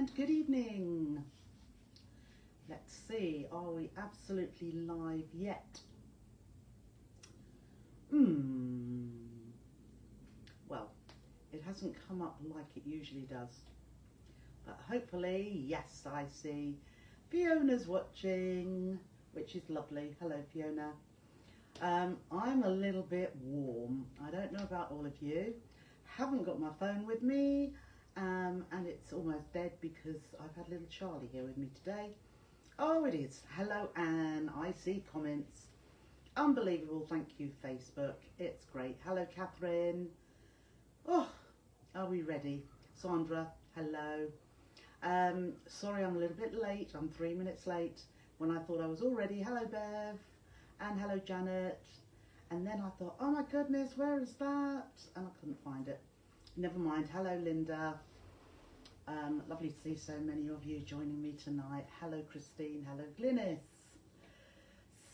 and good evening. Let's see, are we absolutely live yet? Well, it hasn't come up like it usually does, but hopefully, yes, I see Fiona's watching, which is lovely. Hello, Fiona. I'm a little bit warm. I don't know about all of you. Haven't got my phone with me, and it's almost dead because I've had little Charlie here with me today. Oh, it is. Hello, Anne. I see comments. Unbelievable. Thank you, Facebook. It's great. Hello, Catherine. Oh, are we ready? Sandra, hello. Sorry, I'm a little bit late. I'm 3 minutes late when I thought I was all ready. Hello, Bev. And hello, Janet. And then I thought, oh my goodness, where is that? And I couldn't find it. Never mind. Hello, Linda. Lovely to see so many of you joining me tonight. Hello, Christine. Hello, Glynis.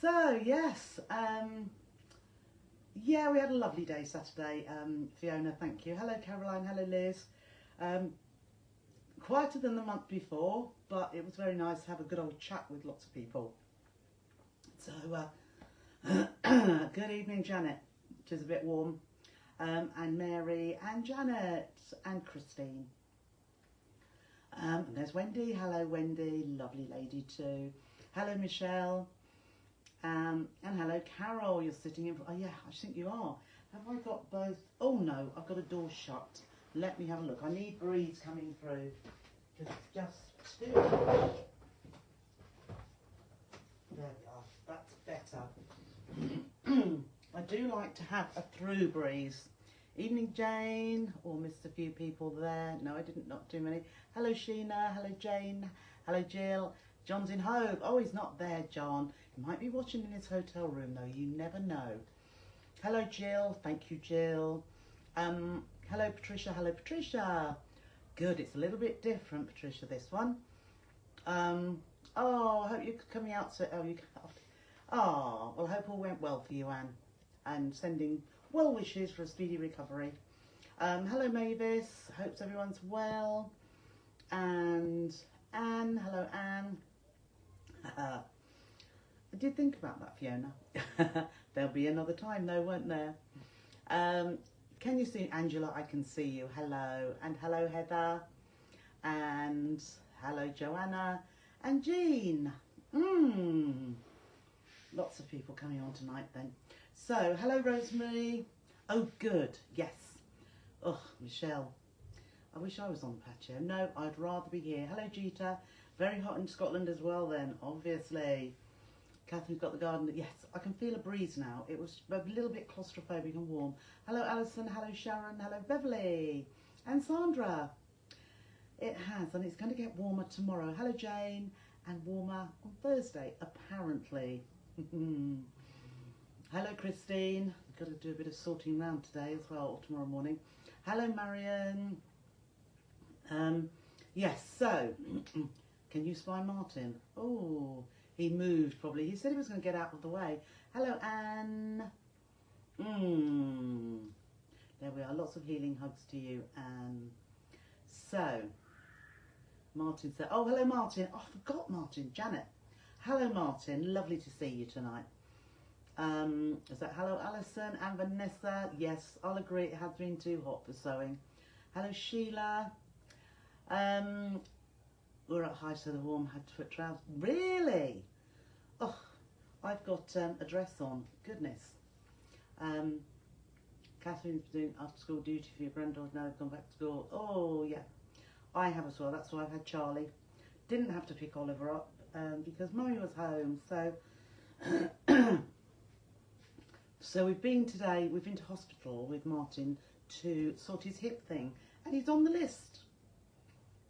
So, yes. Yeah, we had a lovely day Saturday. Fiona, thank you. Hello, Caroline. Hello, Liz. Quieter than the month before, but it was very nice to have a good old chat with lots of people. So, good evening, Janet. It is a bit warm. And Mary and Janet and Christine. And there's Wendy. Hello, Wendy. Lovely lady too. Hello, Michelle. And hello, Carol. You're sitting in. Oh, yeah, I think you are. Have I got both? Oh, no, I've got a door shut. Let me have a look. I need breeze coming through. Because it's just too much. There we are. That's better. I do like to have a through breeze. Evening, Jane. Or missed a few people there. No, I didn't. Not too many. Hello, Sheena. Hello, Jane. Hello, Jill. John's in Hove. Oh, he's not there, John. He might be watching in his hotel room, though. You never know. Hello, Jill. Thank you, Jill. Hello, Patricia. Hello, Patricia. Good. It's a little bit different, Patricia, this one. Oh, I hope you're coming out so... Oh, well, I hope all went well for you, Anne. And sending well wishes for a speedy recovery. Hello, Mavis. Hopes everyone's well. And Anne. Hello, Anne. I did think about that, Fiona. There'll be another time, though, won't there? Can you see Angela? I can see you. Hello. And hello, Heather. And hello, Joanna. And Jean. Lots of people coming on tonight then. So, hello, Rosemary. Oh, good. Yes. Oh, Michelle. I wish I was on patio. No, I'd rather be here. Hello, Gita. Very hot in Scotland as well then, obviously. Catherine's got the garden. Yes, I can feel a breeze now. It was a little bit claustrophobic and warm. Hello, Alison. Hello, Sharon. Hello, Beverly. And Sandra. It has, and it's going to get warmer tomorrow. Hello, Jane. And warmer on Thursday, apparently. Hello, Christine. I've got to do a bit of sorting around today as well, or tomorrow morning. Hello, Marion. Yes, so, can you spy Martin? Oh, he moved probably. He said he was going to get out of the way. Hello, Anne. There we are. Lots of healing hugs to you, Anne. So, Martin said, oh, hello, Martin. Oh, I forgot Martin. Janet. Hello, Martin. Lovely to see you tonight. Is that hello, Alison and Vanessa? Yes, I'll agree. It has been too hot for sewing. Hello, Sheila. We're at high to the warm, had to put trousers. Really? Oh, I've got a dress on. Goodness. Catherine's doing after school duty for your granddaughter now they've gone back to school. Oh, yeah. I have as well. That's why I've had Charlie. Didn't have to pick Oliver up because Mummy was home. So, so we've been to hospital with Martin to sort his hip thing. And he's on the list.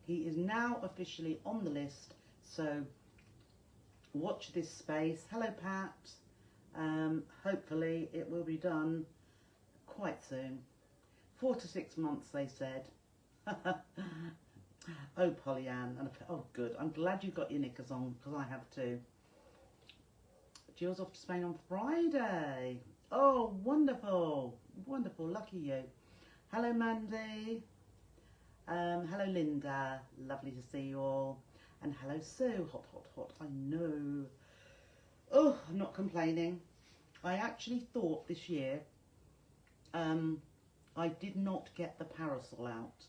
He is now officially on the list, so watch this space. Hello, Pat. Hopefully it will be done quite soon. 4 to 6 months, they said. Oh, Pollyanne. Oh, good. I'm glad you got your knickers on, because I have too. Jill's off to Spain on Friday. Oh, wonderful. Wonderful. Lucky you. Hello, Mandy. Hello Linda, lovely to see you all. And hello Sue, hot, hot, hot, I know. Oh, I'm not complaining. I actually thought this year I did not get the parasol out.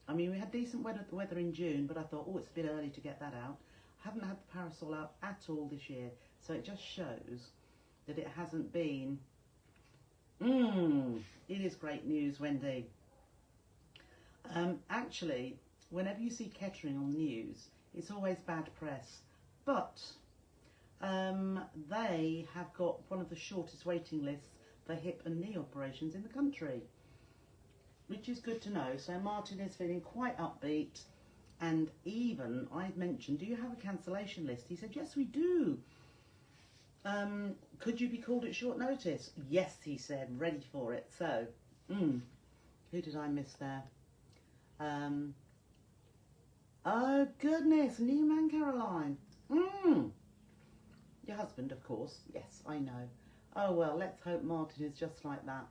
I mean, we had decent weather in June, but I thought, oh, it's a bit early to get that out. I haven't had the parasol out at all this year, so it just shows that it hasn't been. It is great news, Wendy. Actually, whenever you see Kettering on the news, it's always bad press, but they have got one of the shortest waiting lists for hip and knee operations in the country, which is good to know. So Martin is feeling quite upbeat, and even I mentioned, do you have a cancellation list? He said, yes, we do. Could you be called at short notice? Yes, he said, ready for it. So, who did I miss there? Oh goodness, new man Caroline. Your husband, of course. Yes, I know. Oh well, let's hope Martin is just like that.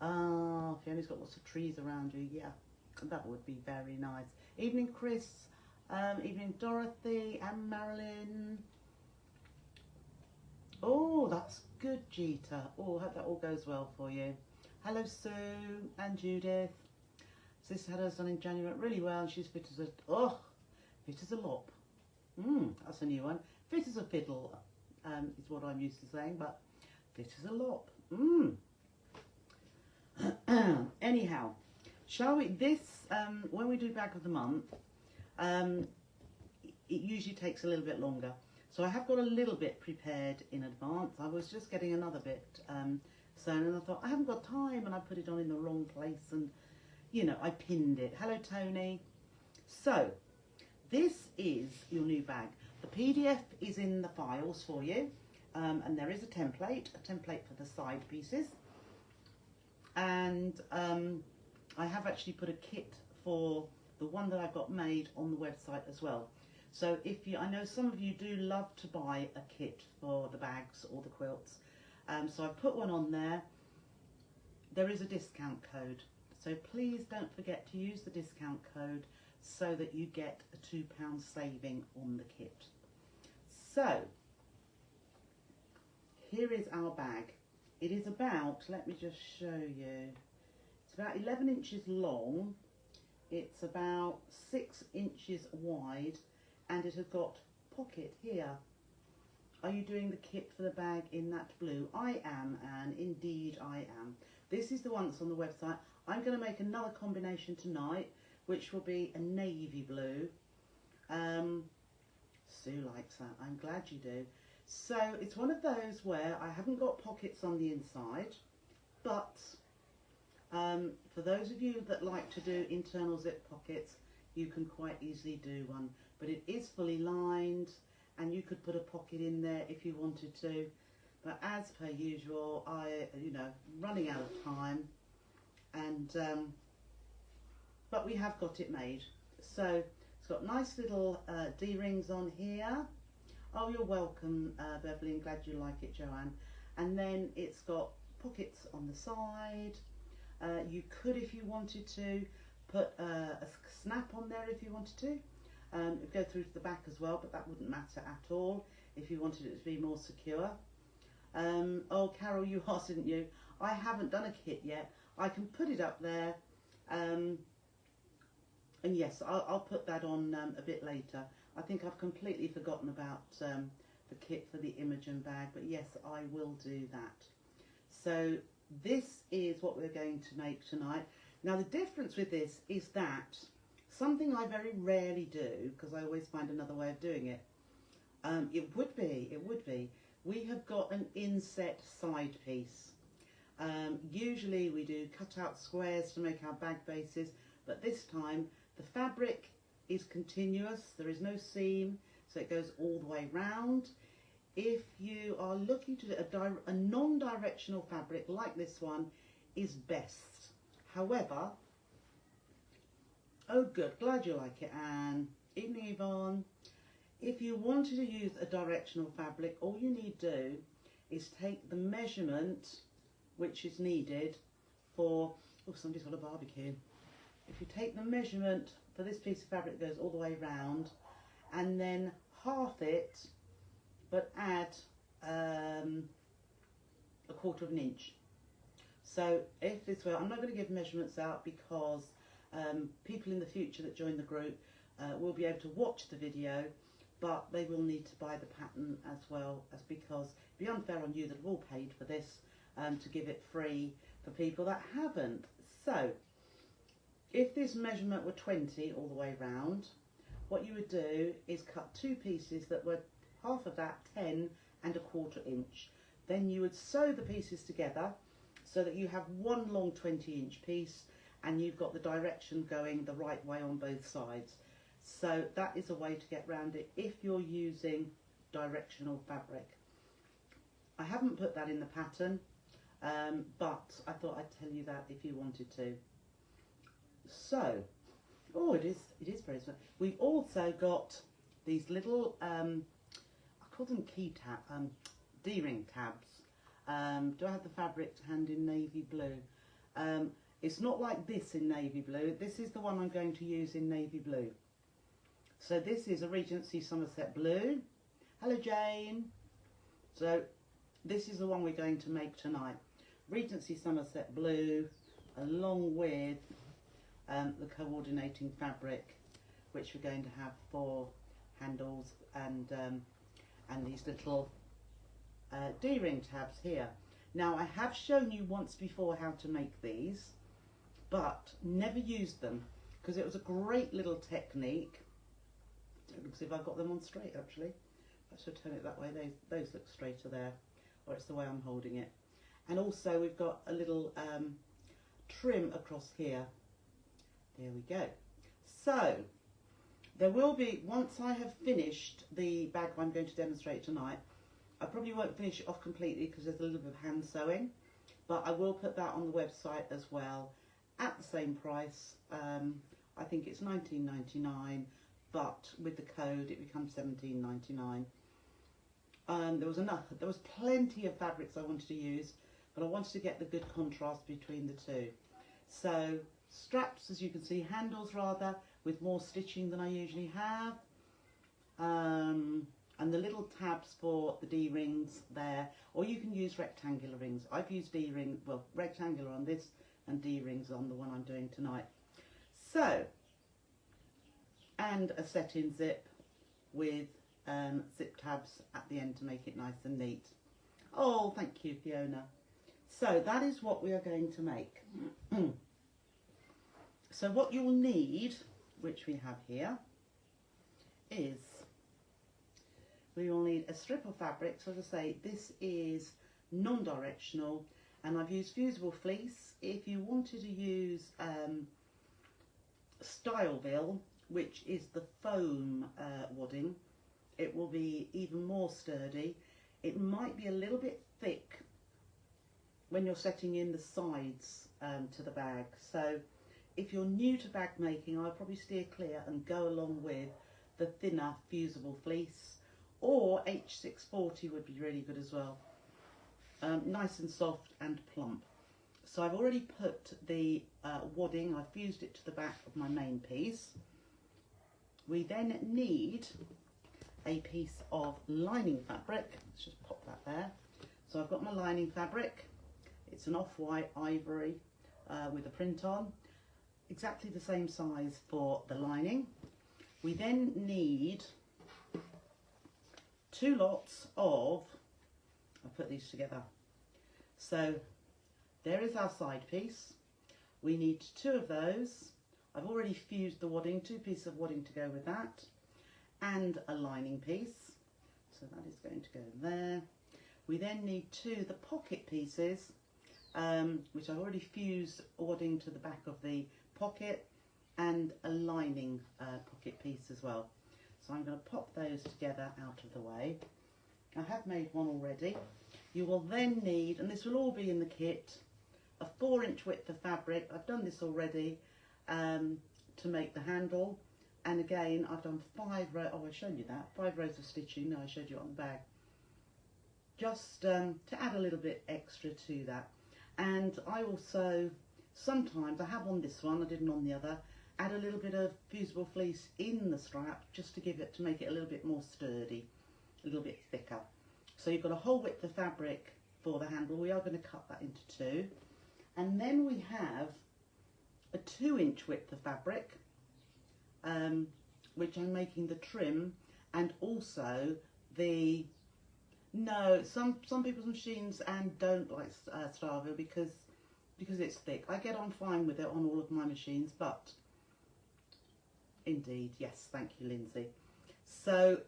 Fiona's got lots of trees around you. Yeah, that would be very nice. Evening, Chris. Evening, Dorothy and Marilyn. Oh, that's good, Jeeta. Oh, I hope that all goes well for you. Hello, Sue and Judith. Sis had hers done in January really well, and she's fit as a fit as a lop. That's a new one. Fit as a fiddle is what I'm used to saying, but fit as a lop. Anyhow, shall we? This when we do bag of the month, it usually takes a little bit longer. So I have got a little bit prepared in advance. I was just getting another bit sewn, and I thought I haven't got time, and I put it on in the wrong place, and you know, I pinned it. Hello, Tony. So this is your new bag. The PDF is in the files for you, and there is a template for the side pieces, and I have actually put a kit for the one that I've got made on the website as well. So if you, I know some of you do love to buy a kit for the bags or the quilts, so I've put one on there. There is a discount code, so please don't forget to use the discount code so that you get a £2 saving on the kit. So here is our bag. It is about, let me just show you, it's about 11 inches long, it's about 6 inches wide, and it has got pocket here. Are you doing the kit for the bag in that blue? I am, and indeed I am. This is the one that's on the website. I'm going to make another combination tonight, which will be a navy blue. Sue likes that. I'm glad you do. So it's one of those where I haven't got pockets on the inside, but for those of you that like to do internal zip pockets, you can quite easily do one. But it is fully lined, and you could put a pocket in there if you wanted to. But as per usual, running out of time, and but we have got it made. So it's got nice little D-rings on here. Oh, you're welcome, Beverly. I'm glad you like it, Joanne. And then it's got pockets on the side. You could, if you wanted to, put a snap on there if you wanted to. It'd go through to the back as well, but that wouldn't matter at all if you wanted it to be more secure. Oh, Carol, you asked, didn't you? I haven't done a kit yet. I can put it up there. And yes, I'll put that on a bit later. I think I've completely forgotten about the kit for the Imogen bag, but yes, I will do that. So this is what we're going to make tonight. Now the difference with this is that something I very rarely do, because I always find another way of doing it. It would be, we have got an inset side piece. Usually we do cut out squares to make our bag bases, but this time the fabric is continuous, there is no seam, so it goes all the way round. If you are looking to do a non-directional fabric like this one is best. However, oh good, glad you like it, Anne. Evening, Yvonne. If you wanted to use a directional fabric, all you need to do is take the measurement which is needed for Oh, somebody's got a barbecue. If you take the measurement for this piece of fabric that goes all the way round, and then half it, but add a 1/4 of an inch. So if this were, I'm not going to give measurements out because people in the future that join the group will be able to watch the video, but they will need to buy the pattern as well, as because it'd be unfair on you that have all paid for this to give it free for people that haven't. So if this measurement were 20 all the way round, what you would do is cut 2 pieces that were half of that, 10 and a 1/4 inch. Then you would sew the pieces together so that you have one long 20-inch piece, and you've got the direction going the right way on both sides. So that is a way to get around it if you're using directional fabric. I haven't put that in the pattern, but I thought I'd tell you that if you wanted to. So, oh, it is very small. We've also got these little, I call them D-ring tabs. Do I have the fabric to hand in navy blue? It's not like this in navy blue. This is the one I'm going to use in navy blue. So this is a Regency Somerset blue. Hello, Jane. So this is the one we're going to make tonight. Regency Somerset blue, along with the coordinating fabric, which we're going to have for handles and these little D-ring tabs here. Now, I have shown you once before how to make these, but never used them because it was a great little technique. Don't look as if I've got them on straight, actually. I should turn it that way. Those look straighter there, or it's the way I'm holding it. And also we've got a little trim across here. There we go. So there will be, once I have finished the bag I'm going to demonstrate tonight, I probably won't finish it off completely because there's a little bit of hand sewing, but I will put that on the website as well at the same price. I think it's $19.99, but with the code it becomes $17.99. There was plenty of fabrics I wanted to use, but I wanted to get the good contrast between the two. So straps, as you can see, handles rather, with more stitching than I usually have. And the little tabs for the D-rings there, or you can use rectangular rings. I've used D-ring, well, rectangular on this and D-rings on the one I'm doing tonight. So, and a set-in zip with zip tabs at the end to make it nice and neat. Oh, thank you, Fiona. So that is what we are going to make. So what you'll need, which we have here, is we will need a strip of fabric. So as I say, this is non-directional, and I've used fusible fleece. If you wanted to use Styleville, which is the foam wadding, it will be even more sturdy. It might be a little bit thick when you're setting in the sides to the bag. So if you're new to bag making, I'll probably steer clear and go along with the thinner fusible fleece, or H640 would be really good as well. Nice and soft and plump. So I've already put the wadding, I've fused it to the back of my main piece. We then need a piece of lining fabric. Let's just pop that there. So I've got my lining fabric. It's an off-white ivory with a print on. Exactly the same size for the lining. We then need 2 lots of, I'll put these together. So there is our side piece. We need 2 of those. I've already fused the wadding, 2 pieces of wadding to go with that, and a lining piece. So that is going to go there. We then need 2 the pocket pieces, which I've already fused wadding to the back of the pocket, and a lining pocket piece as well. So I'm going to pop those together out of the way. I have made one already. You will then need, and this will all be in the kit, a 4-inch width of fabric. I've done this already to make the handle. And again, I've done 5 rows, oh, I've shown you that, 5 rows of stitching. No, I showed you on the bag. Just to add a little bit extra to that. And I also sometimes I have on this one, I didn't on the other, add a little bit of fusible fleece in the strap just to make it a little bit more sturdy, a little bit thicker. So you've got a whole width of fabric for the handle. We are going to cut that into two, and then we have a 2-inch width of fabric, which I'm making the trim, and also the, no, some people's machines and don't like Starville because it's thick. I get on fine with it on all of my machines, but indeed, yes, thank you, Lindsay. So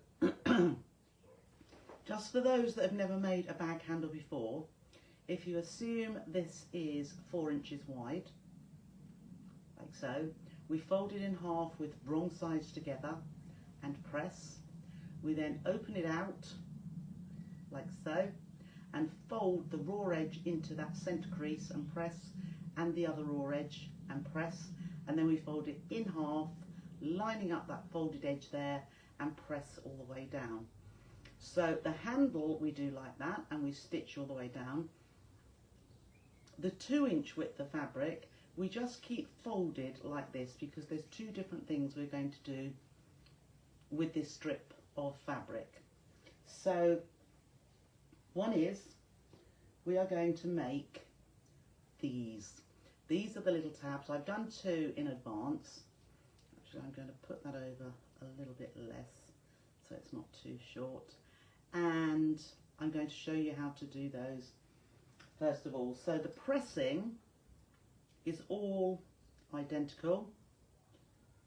just for those that have never made a bag handle before, if you assume this is 4 inches wide, like so, we fold it in half with wrong sides together and press. We then open it out like so and fold the raw edge into that centre crease and press, and the other raw edge and press, and then we fold it in half, lining up that folded edge there, and press all the way down. So the handle we do like that, and we stitch all the way down. The 2-inch width of fabric we just keep folded like this because there's two different things we're going to do with this strip of fabric. So one is we are going to make these. These are the little tabs. I've done 2 in advance. Actually, I'm going to put that over a little bit less so it's not too short. And I'm going to show you how to do those first of all. So the pressing is all identical.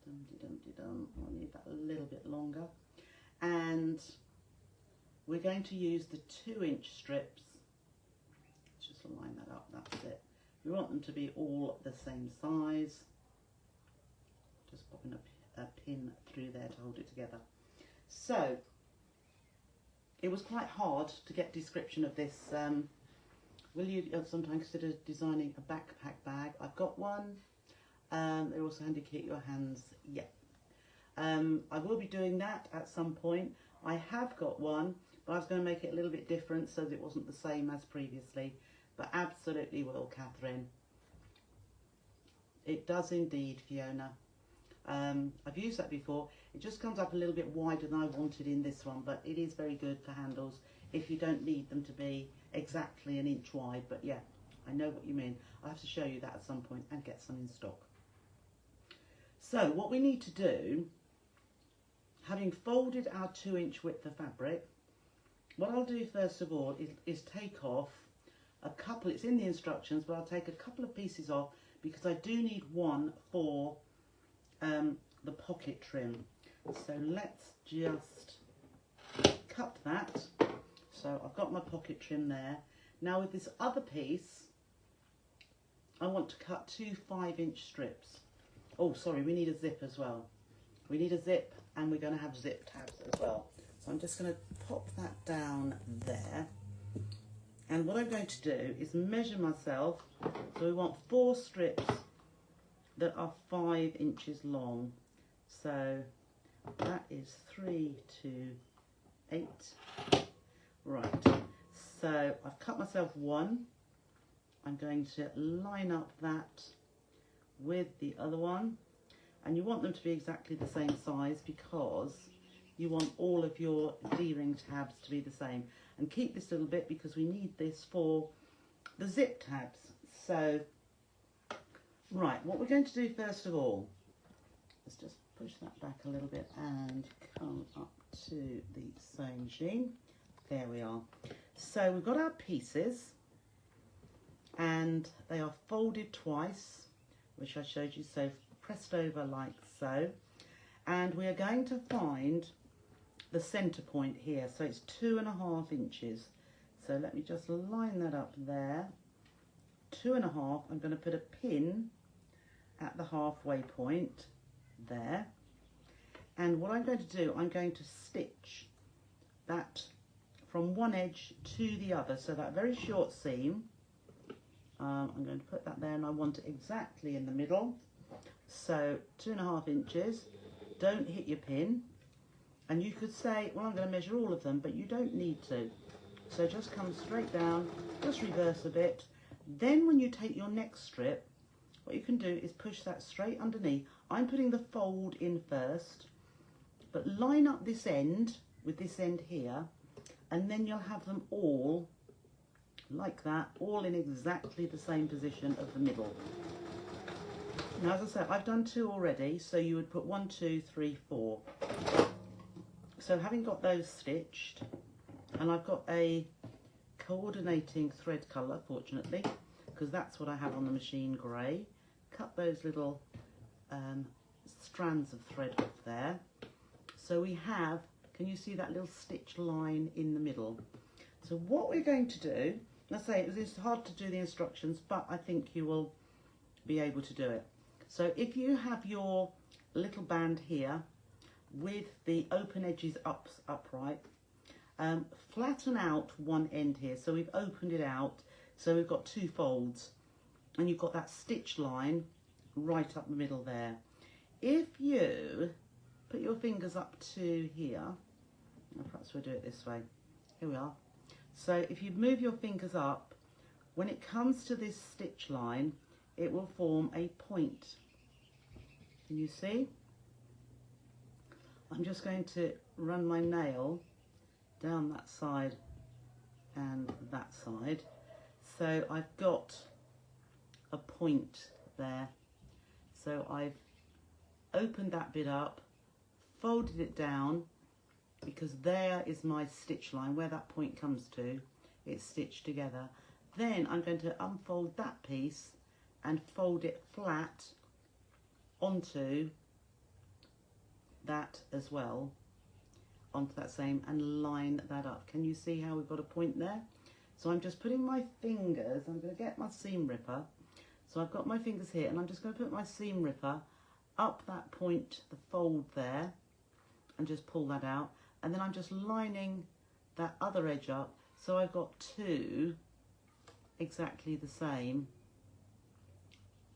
I'll need that a little bit longer. And we're going to use the 2-inch strips. Let's just line that up, that's it. We want them to be all the same size. Just popping a pin through there to hold it together. So, it was quite hard to get description of this. Will you sometimes consider designing a backpack bag? I've got one. They're also handy to keep your hands. Yeah. I will be doing that at some point. I have got one, but I was going to make it a little bit different so that it wasn't the same as previously. But absolutely will, Catherine. It does indeed, Fiona. I've used that before. It just comes up a little bit wider than I wanted in this one, but it is very good for handles if you don't need them to be exactly 1 inch wide. But yeah, I know what you mean. I'll have to show you that at some point and get some in stock. So what we need to do, having folded our 2-inch width of fabric, what I'll do first of all is take off a couple, it's in the instructions, but I'll take a couple of pieces off because I do need one for the pocket trim. So let's just cut that. So I've got my pocket trim there. Now with this other piece, I want to cut 2 5-inch strips. Oh, sorry, we need a zip as well. We need a zip, and we're going to have zip tabs as well. So I'm just going to pop that down there. And what I'm going to do is measure myself. So we want 4 strips that are 5 inches long. So that is 3 to 8. Right, so I've cut myself one. I'm going to line up that with the other one. And you want them to be exactly the same size because you want all of your D-ring tabs to be the same. And keep this little bit because we need this for the zip tabs. So, right, what we're going to do first of all, let's just push that back a little bit and come up to the sewing machine. There we are. So we've got our pieces and they are folded twice, which I showed you, so pressed over like so. And we are going to find the centre point here, so it's 2.5 inches. So let me just line that up there. 2.5, I'm going to put a pin at the halfway point there. And what I'm going to do, I'm going to stitch that from one edge to the other, so that very short seam, I'm going to put that there, and I want it exactly in the middle. So 2.5 inches, don't hit your pin. And you could say, well, I'm going to measure all of them, but you don't need to. So just come straight down, just reverse a bit. Then when you take your next strip, what you can do is push that straight underneath. I'm putting the fold in first, but line up this end with this end here, and then you'll have them all like that, all in exactly the same position of the middle. Now, as I said, I've done 2 already, so you would put 1, 2, 3, 4. So having got those stitched, and I've got a coordinating thread colour, fortunately, because that's what I have on the machine, grey. Cut those little strands of thread off there. So we have, can you see that little stitch line in the middle? So what we're going to do, let's say it's hard to do the instructions, but I think you will be able to do it. So if you have your little band here with the open edges upright, flatten out one end here. So we've opened it out, so we've got 2 folds, and you've got that stitch line right up the middle there. If you put your fingers up to here, perhaps we'll do it this way. Here we are. So if you move your fingers up, when it comes to this stitch line, it will form a point. Can you see? I'm just going to run my nail down that side and that side. So I've got a point there. So I've opened that bit up, folded it down, because there is my stitch line where that point comes to. It's stitched together. Then I'm going to unfold that piece and fold it flat onto that as well, onto that same, and line that up. Can you see how we've got a point there? So I'm just putting my fingers, I'm going to get my seam ripper. So I've got my fingers here, and I'm just going to put my seam ripper up that point, the fold there, and just pull that out. And then I'm just lining that other edge up, so I've got 2 exactly the same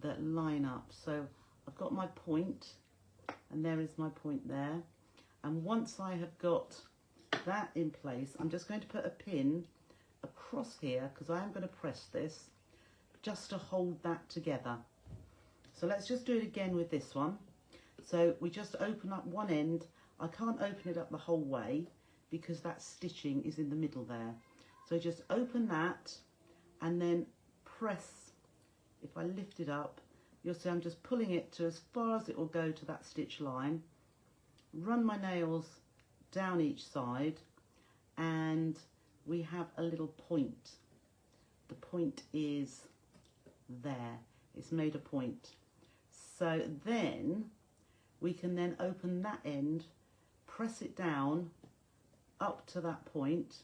that line up. So I've got my point, and there is my point there. And once I have got that in place, I'm just going to put a pin across here, because I am going to press this just to hold that together. So let's just do it again with this one. So we just open up one end. I can't open it up the whole way because that stitching is in the middle there. So just open that and then press. If I lift it up, you'll see I'm just pulling it to as far as it will go to that stitch line. Run my nails down each side, and we have a little point. The point is there. It's made a point. So then we can then open that end, press it down up to that point,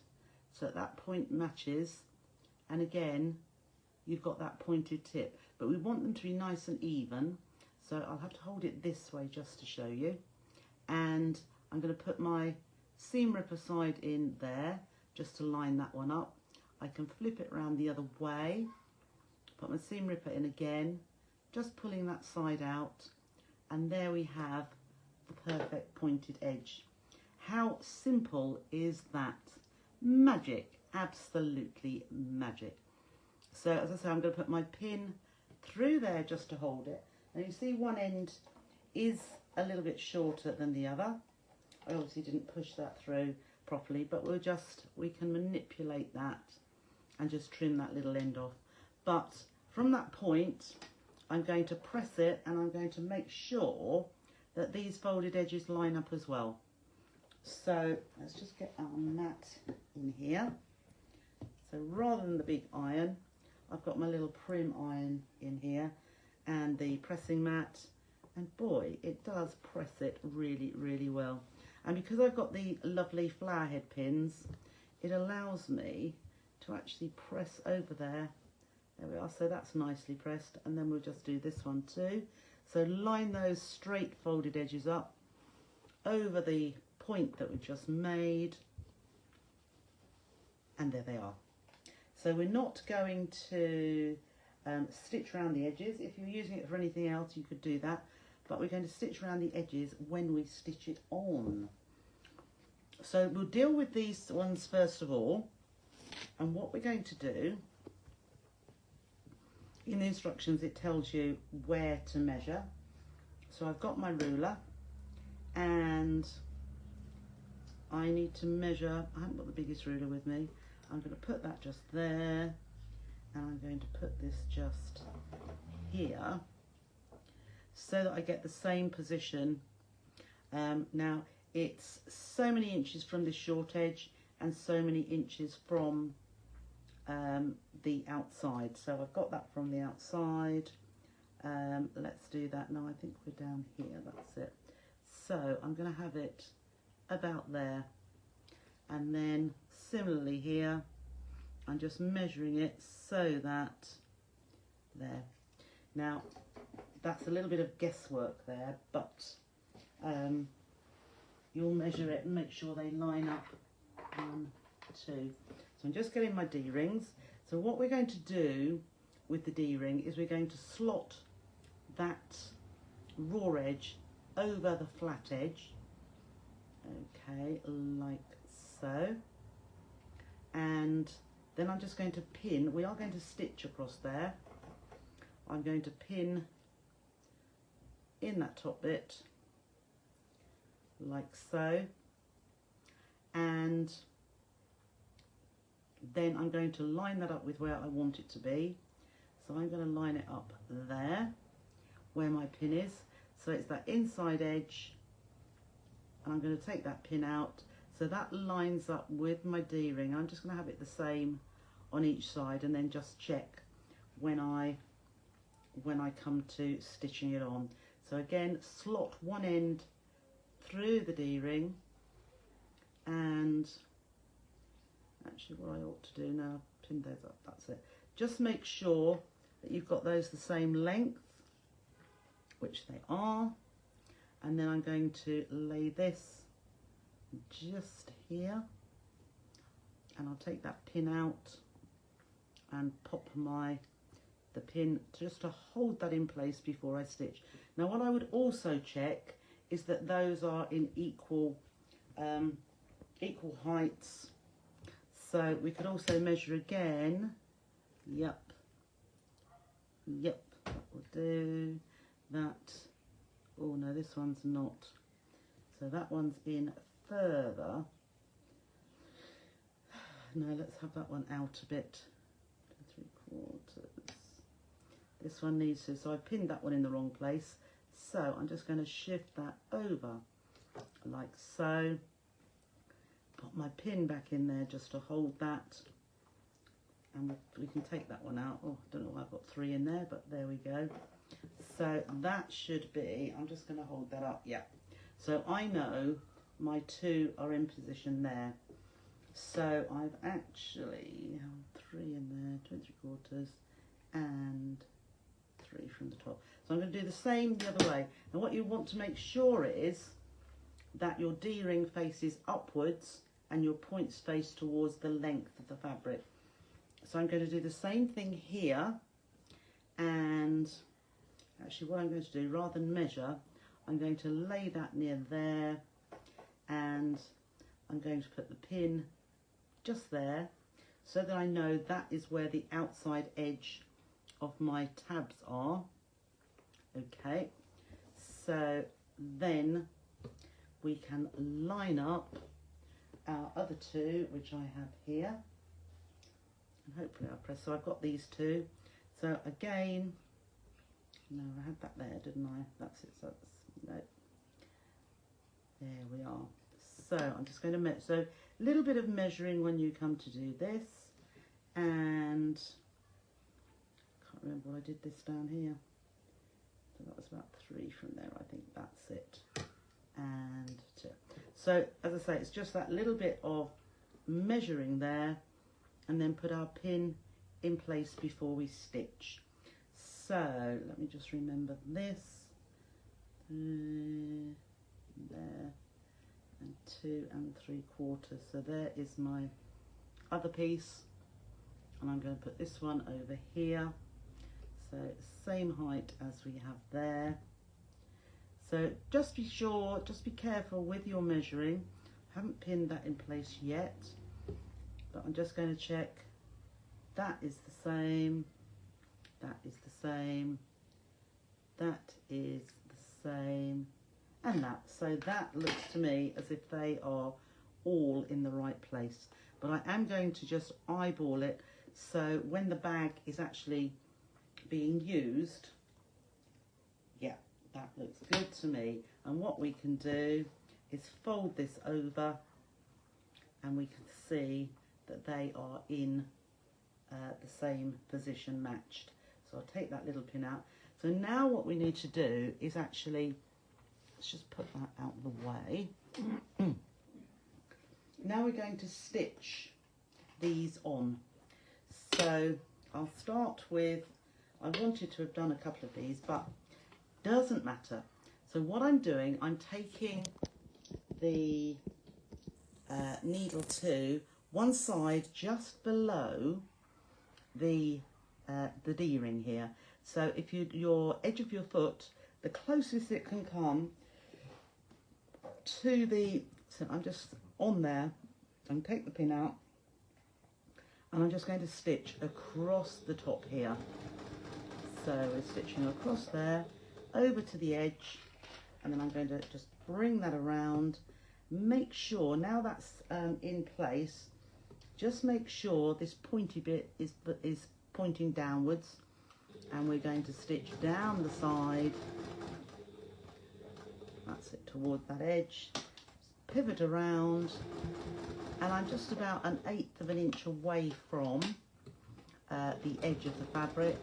so that point matches, and again you've got that pointed tip. But we want them to be nice and even, so I'll have to hold it this way just to show you. And I'm going to put my seam ripper side in there just to line that one up. I can flip it around the other way, put my seam ripper in again, just pulling that side out, and there we have the perfect pointed edge. How simple is that? Magic, absolutely magic. So as I say, I'm going to put my pin through there just to hold it, and you see one end is a little bit shorter than the other. I obviously didn't push that through properly, but we can manipulate that and just trim that little end off. But from that point, I'm going to press it, and I'm going to make sure that these folded edges line up as well. So let's just get our mat in here. So rather than the big iron, I've got my little prim iron in here and the pressing mat, and boy, it does press it really, really well. And because I've got the lovely flower head pins, it allows me to actually press over there. There we are, so that's nicely pressed, and then we'll just do this one too. So line those straight folded edges up over the point that we just made, and there they are. So we're not going to stitch around the edges. If you're using it for anything else, you could do that, but we're going to stitch around the edges when we stitch it on. So we'll deal with these ones first of all, and what we're going to do in the instructions it tells you where to measure. So I've got my ruler and I need to measure. I haven't got the biggest ruler with me. I'm going to put that just there, and I'm going to put this just here so that I get the same position. Now it's so many inches from this short edge and so many inches from the outside. So I've got that from the outside. Let's do that now. I think we're down here, that's it. So I'm going to have it about there, and then similarly here I'm just measuring it so that there. Now that's a little bit of guesswork there, but you'll measure it and make sure they line up. 1, 2. So I'm just getting my D-rings. So what we're going to do with the D-ring is we're going to slot that raw edge over the flat edge. Okay, like so. And then I'm just going to pin. We are going to stitch across there. I'm going to pin in that top bit like so, and then I'm going to line that up with where I want it to be. So I'm going to line it up there where my pin is, so it's that inside edge, and I'm going to take that pin out so that lines up with my D-ring. I'm just going to have it the same on each side, and then just check when I come to stitching it on. So again, slot one end through the D-ring, and actually what I ought to do now, pin those up, that's it. Just make sure that you've got those the same length, which they are, and then I'm going to lay this just here, and I'll take that pin out and pop the pin just to hold that in place before I stitch. Now what I would also check is that those are in equal heights. So we could also measure again. Yep, that will do. That, oh no, this one's not. So that one's in further. No, let's have that one out a bit. 3/4. This one needs to, so I pinned that one in the wrong place. So I'm just going to shift that over like so. Put my pin back in there just to hold that, and we can take that one out. Oh, I don't know why I've got 3 in there, but there we go. So that should be, I'm just going to hold that up, yeah. So I know my 2 are in position there. So I've actually 3 in there, 2 3/4, and 3 from the top. So I'm going to do the same the other way. And what you want to make sure is that your D-ring faces upwards and your points face towards the length of the fabric. So I'm going to do the same thing here, and actually what I'm going to do, rather than measure, I'm going to lay that near there, and I'm going to put the pin just there so that I know that is where the outside edge of my tabs are. Okay, so then we can line up our other 2, which I have here, and hopefully I'll press. So I've got these 2. So again, no, I had that there, didn't I? That's it. So that's, no, there we are. So I'm just going to measure. So a little bit of measuring when you come to do this, and I can't remember what I did this down here. So that was about 3 from there. I think that's it. And 2. So as I say, it's just that little bit of measuring there, and then put our pin in place before we stitch. So let me just remember this. There, and 2 3/4. So there is my other piece, and I'm going to put this one over here. So same height as we have there. So just be sure, just be careful with your measuring. I haven't pinned that in place yet, but I'm just going to check that is the same, that is the same, that is the same, and that. So that looks to me as if they are all in the right place. But I am going to just eyeball it, so when the bag is actually being used, yeah, that looks good to me. And what we can do is fold this over, and we can see that they are in the same position, matched. So I'll take that little pin out. So now what we need to do is actually, let's just put that out of the way. Now we're going to stitch these on. So I'll start with, I wanted to have done a couple of these, but doesn't matter. So what I'm doing, I'm taking the needle to one side just below the D-ring here. So if your edge of your foot, the closest it can come to the, so I'm just on there, and take the pin out, and I'm just going to stitch across the top here. So we're stitching across there, over to the edge, and then I'm going to just bring that around. Make sure, now that's in place, just make sure this pointy bit is pointing downwards, and we're going to stitch down the side. That's it, toward that edge. Pivot around, and I'm just about 1/8 of an inch away from the edge of the fabric,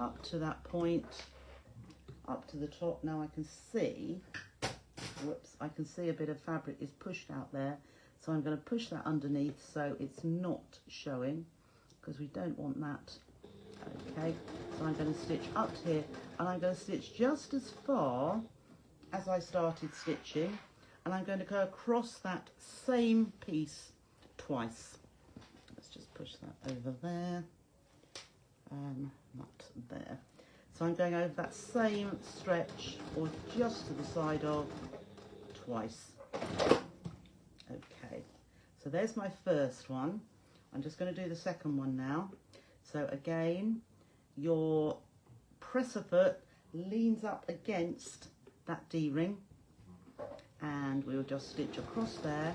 up to that point, up to the top. Now I can see, whoops, I can see a bit of fabric is pushed out there, so I'm going to push that underneath so it's not showing, because we don't want that. Okay, so I'm going to stitch up here, and I'm going to stitch just as far as I started stitching, and I'm going to go across that same piece twice. Let's just push that over there, not there. So I'm going over that same stretch, or just to the side of, twice. Okay, so there's my first one. I'm just going to do the second one now. So again, your presser foot leans up against that D-ring, and we'll just stitch across there.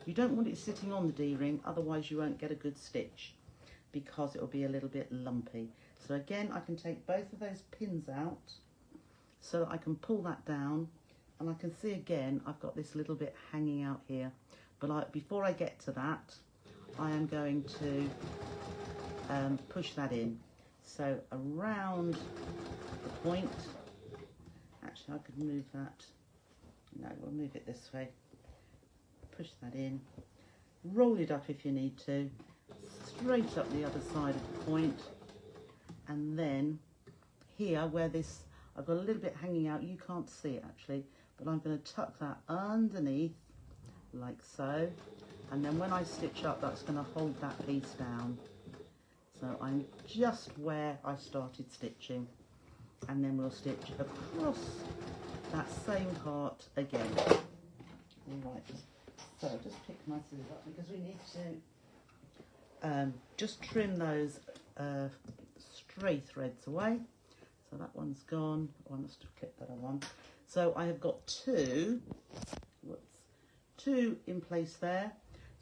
You don't want it sitting on the D-ring, otherwise you won't get a good stitch, because it'll be a little bit lumpy. So again, I can take both of those pins out so that I can pull that down, and I can see again I've got this little bit hanging out here, but before I get to that, I am going to push that in. So around the point, actually I could move that, no, we'll move it this way, push that in, roll it up if you need to, straight up the other side of the point, and then here where this, I've got a little bit hanging out, you can't see it actually, but I'm going to tuck that underneath like so, and then when I stitch up, that's going to hold that piece down. So I'm just where I started stitching, and then we'll stitch across that same part again. All right, so just pick my scissors up because we need to just trim those stray threads away. So that one's gone. Oh, I must have clipped that other one. So I have got two in place there.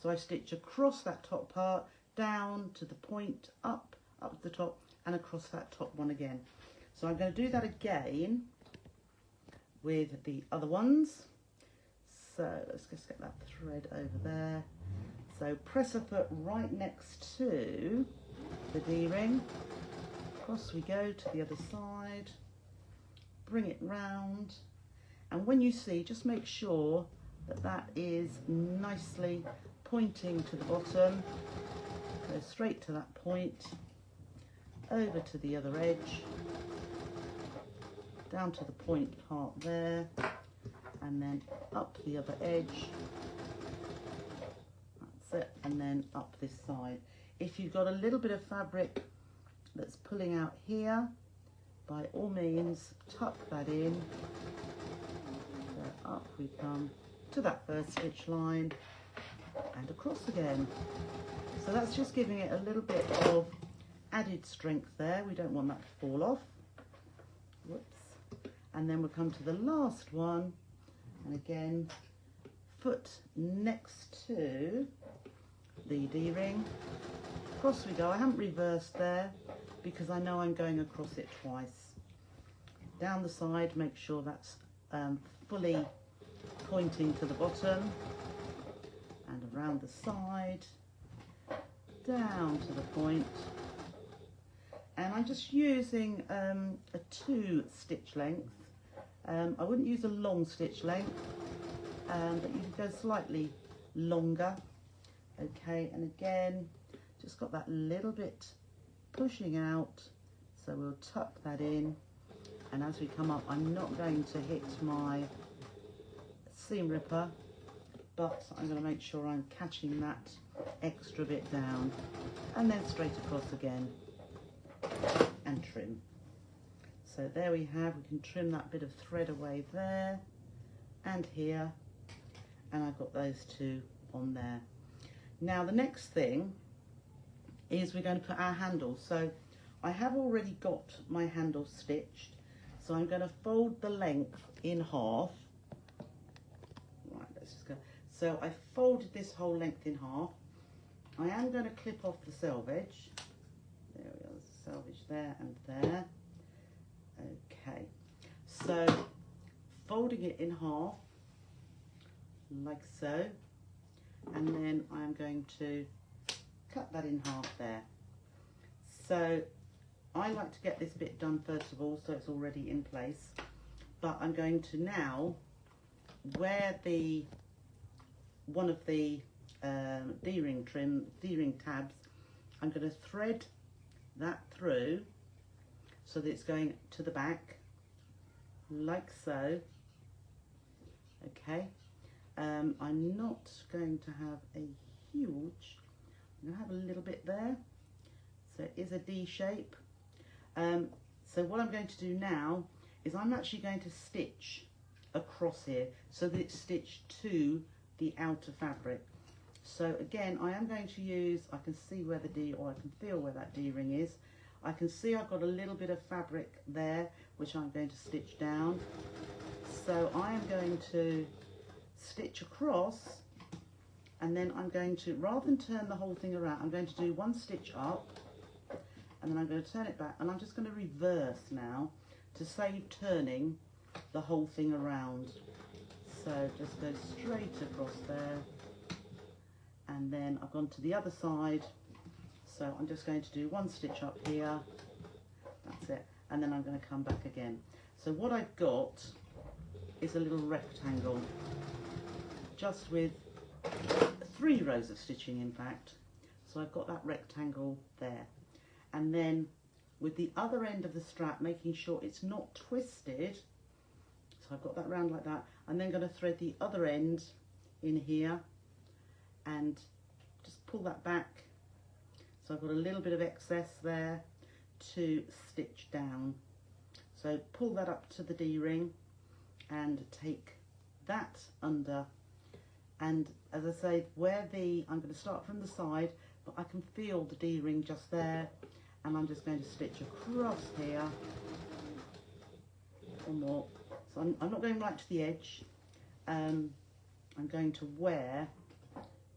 So I stitch across that top part, down to the point, up the top, and across that top one again. So I'm going to do that again with the other ones. So let's just get that thread over there. So presser foot right next to the D-ring. Across we go to the other side. Bring it round. And when you see, just make sure that that is nicely pointing to the bottom. Go straight to that point, over to the other edge, down to the point part there, and then up the other edge. That's it, and then up this side. If you've got a little bit of fabric that's pulling out here, by all means tuck that in. So up we come to that first stitch line and across again. So that's just giving it a little bit of added strength there. We don't want that to fall off. Whoops. And then we'll come to the last one, and again, foot next to the D-ring. Across we go. I haven't reversed there because I know I'm going across it twice. Down the side, make sure that's fully pointing to the bottom, and around the side, down to the point. And I'm just using a 2 stitch length. I wouldn't use a long stitch length, but you can go slightly longer. Okay, and again, just got that little bit pushing out, so we'll tuck that in. And as we come up, I'm not going to hit my seam ripper, but I'm going to make sure I'm catching that extra bit down, and then straight across again and trim. So there we have, we can trim that bit of thread away there and here, and I've got those 2 on there. Now the next thing is we're going to put our handle. So I have already got my handle stitched, so I'm going to fold the length in half. Right, let's just go. So I folded this whole length in half. I am going to clip off the selvage. There we are, there's the selvage there and there. Okay, so folding it in half, like so, and then I'm going to cut that in half there. So I like to get this bit done first of all, so it's already in place, but I'm going to now, where the one of the D-ring tabs, I'm going to thread that through so that it's going to the back, like so. Okay, I'm not going to have a huge, I'm going to have a little bit there, so it is a D shape. So what I'm going to do now is I'm actually going to stitch across here so that it's stitched to the outer fabric. So again, I am going to use, I can see where the D, or I can feel where that D-ring is. I can see I've got a little bit of fabric there, which I'm going to stitch down. So I am going to stitch across, and then I'm going to, rather than turn the whole thing around, I'm going to do 1 stitch up, and then I'm going to turn it back, and I'm just going to reverse now to save turning the whole thing around. So just go straight across there, and then I've gone to the other side, so I'm just going to do 1 stitch up here, that's it, and then I'm going to come back again. So what I've got is a little rectangle, just with 3 rows of stitching in fact. So I've got that rectangle there, and then with the other end of the strap, making sure it's not twisted, so I've got that round like that. I'm then going to thread the other end in here and just pull that back. So I've got a little bit of excess there to stitch down. So pull that up to the D-ring and take that under. And as I say, where I'm going to start from the side, but I can feel the D-ring just there, and I'm just going to stitch across here. One more. So I'm not going right to the edge. I'm going to wear,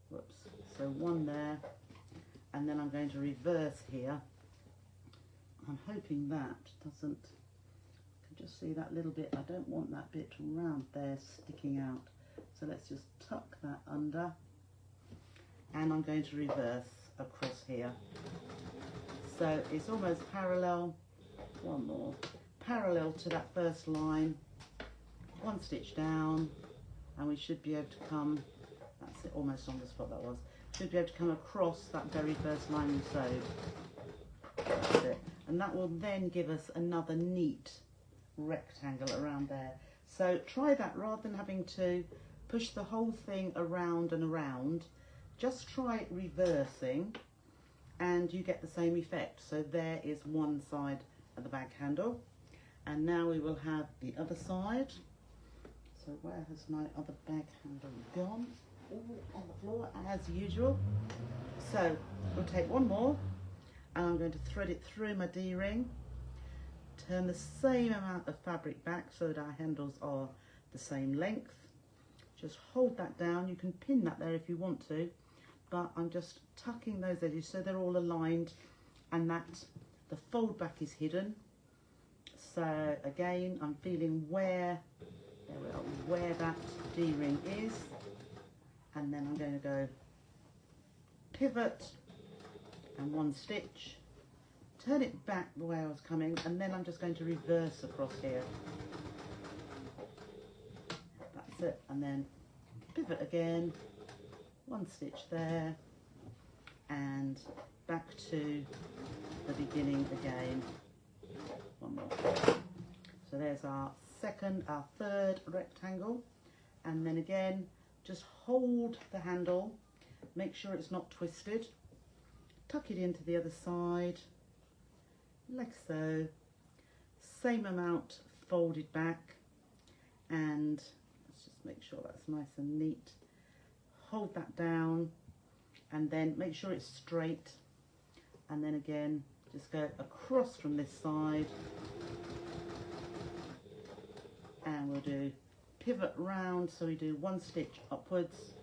whoops, so 1 there, and then I'm going to reverse here. I'm hoping that doesn't, I can just see that little bit, I don't want that bit round there sticking out. So let's just tuck that under, and I'm going to reverse across here. So it's almost parallel, 1 more, parallel to that first line, 1 stitch down, and we should be able to come, that's it, almost on the spot that was, should be able to come across that very first line we sewed. That's it. And that will then give us another neat rectangle around there. So try that rather than having to push the whole thing around and around. Just try it reversing and you get the same effect. So there is one side of the bag handle, and now we will have the other side. So where has my other bag handle gone? All on the floor as usual. So we'll take one more, and I'm going to thread it through my D-ring, turn the same amount of fabric back so that our handles are the same length. Just hold that down. You can pin that there if you want to, but I'm just tucking those edges so they're all aligned and that the fold back is hidden. So again, I'm feeling where that D-ring is, and then I'm going to go pivot and one stitch, turn it back the way I was coming, and then I'm just going to reverse across here. That's it, and then pivot again, one stitch there, and back to the beginning again. One more. So there's our third rectangle, and then again, just hold the handle, make sure it's not twisted, tuck it into the other side, like so, same amount folded back, and let's just make sure that's nice and neat. Hold that down, and then make sure it's straight, and then again, just go across from this side, and we'll do pivot round, so we do one stitch upwards,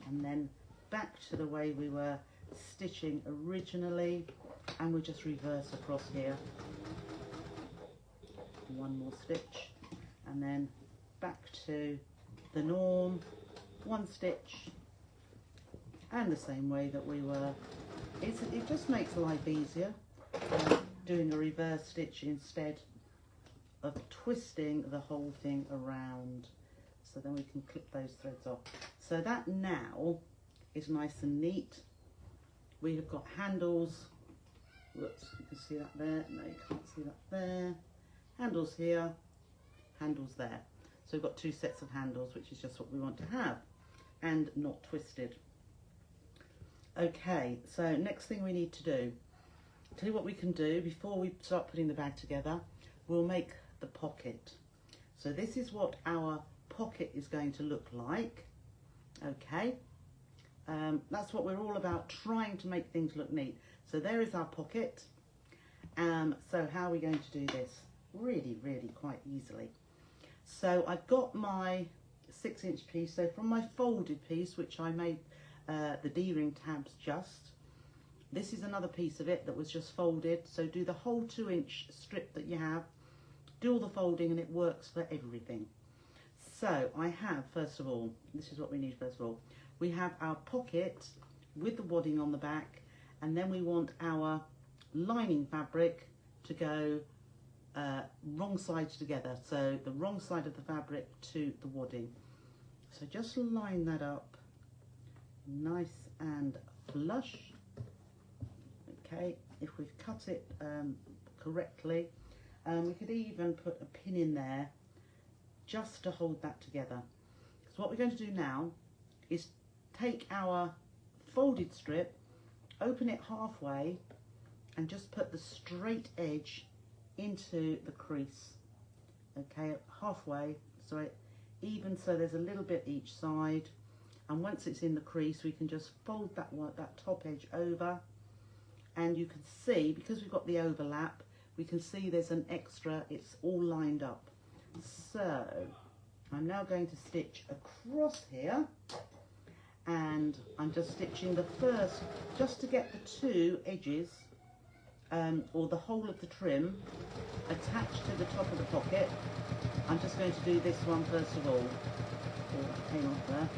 and then back to the way we were stitching originally, and we'll just reverse across here. One more stitch, and then back to the norm, one stitch, and the same way that we were. It just makes life easier doing a reverse stitch instead of twisting the whole thing around. So then we can clip those threads off. So that now is nice and neat. We have got handles. Whoops, you can see that there. No, you can't see that there. Handles here, handles there. So we've got two sets of handles, which is just what we want to have, and not twisted. Okay, so next thing we need to do, tell you what we can do before we start putting the bag together. We'll make the pocket. So this is what our pocket is going to look like. Okay, that's what we're all about, trying to make things look neat. So there is our pocket. So how are we going to do this? Really quite easily. So I've got my 6-inch piece. So from my folded piece, which I made the D-ring tabs just, this is another piece of it that was just folded. So do the whole 2-inch strip that you have, do all the folding, and it works for everything. So I have, first of all, this is what we need first of all. We have our pocket with the wadding on the back, and then we want our lining fabric to go wrong sides together. So the wrong side of the fabric to the wadding. So just line that up nice and flush. Okay, if we've cut it correctly, we could even put a pin in there just to hold that together. So what we're going to do now is take our folded strip, open it halfway, and just put the straight edge into the crease. Okay, halfway, so even so there's a little bit each side, and once it's in the crease we can just fold that top edge over, and you can see, because we've got the overlap, we can see there's an extra, it's all lined up. So I'm now going to stitch across here, and I'm just stitching the first, just to get the two edges or the whole of the trim attached to the top of the pocket. I'm just going to do this one first of all. Hang on there.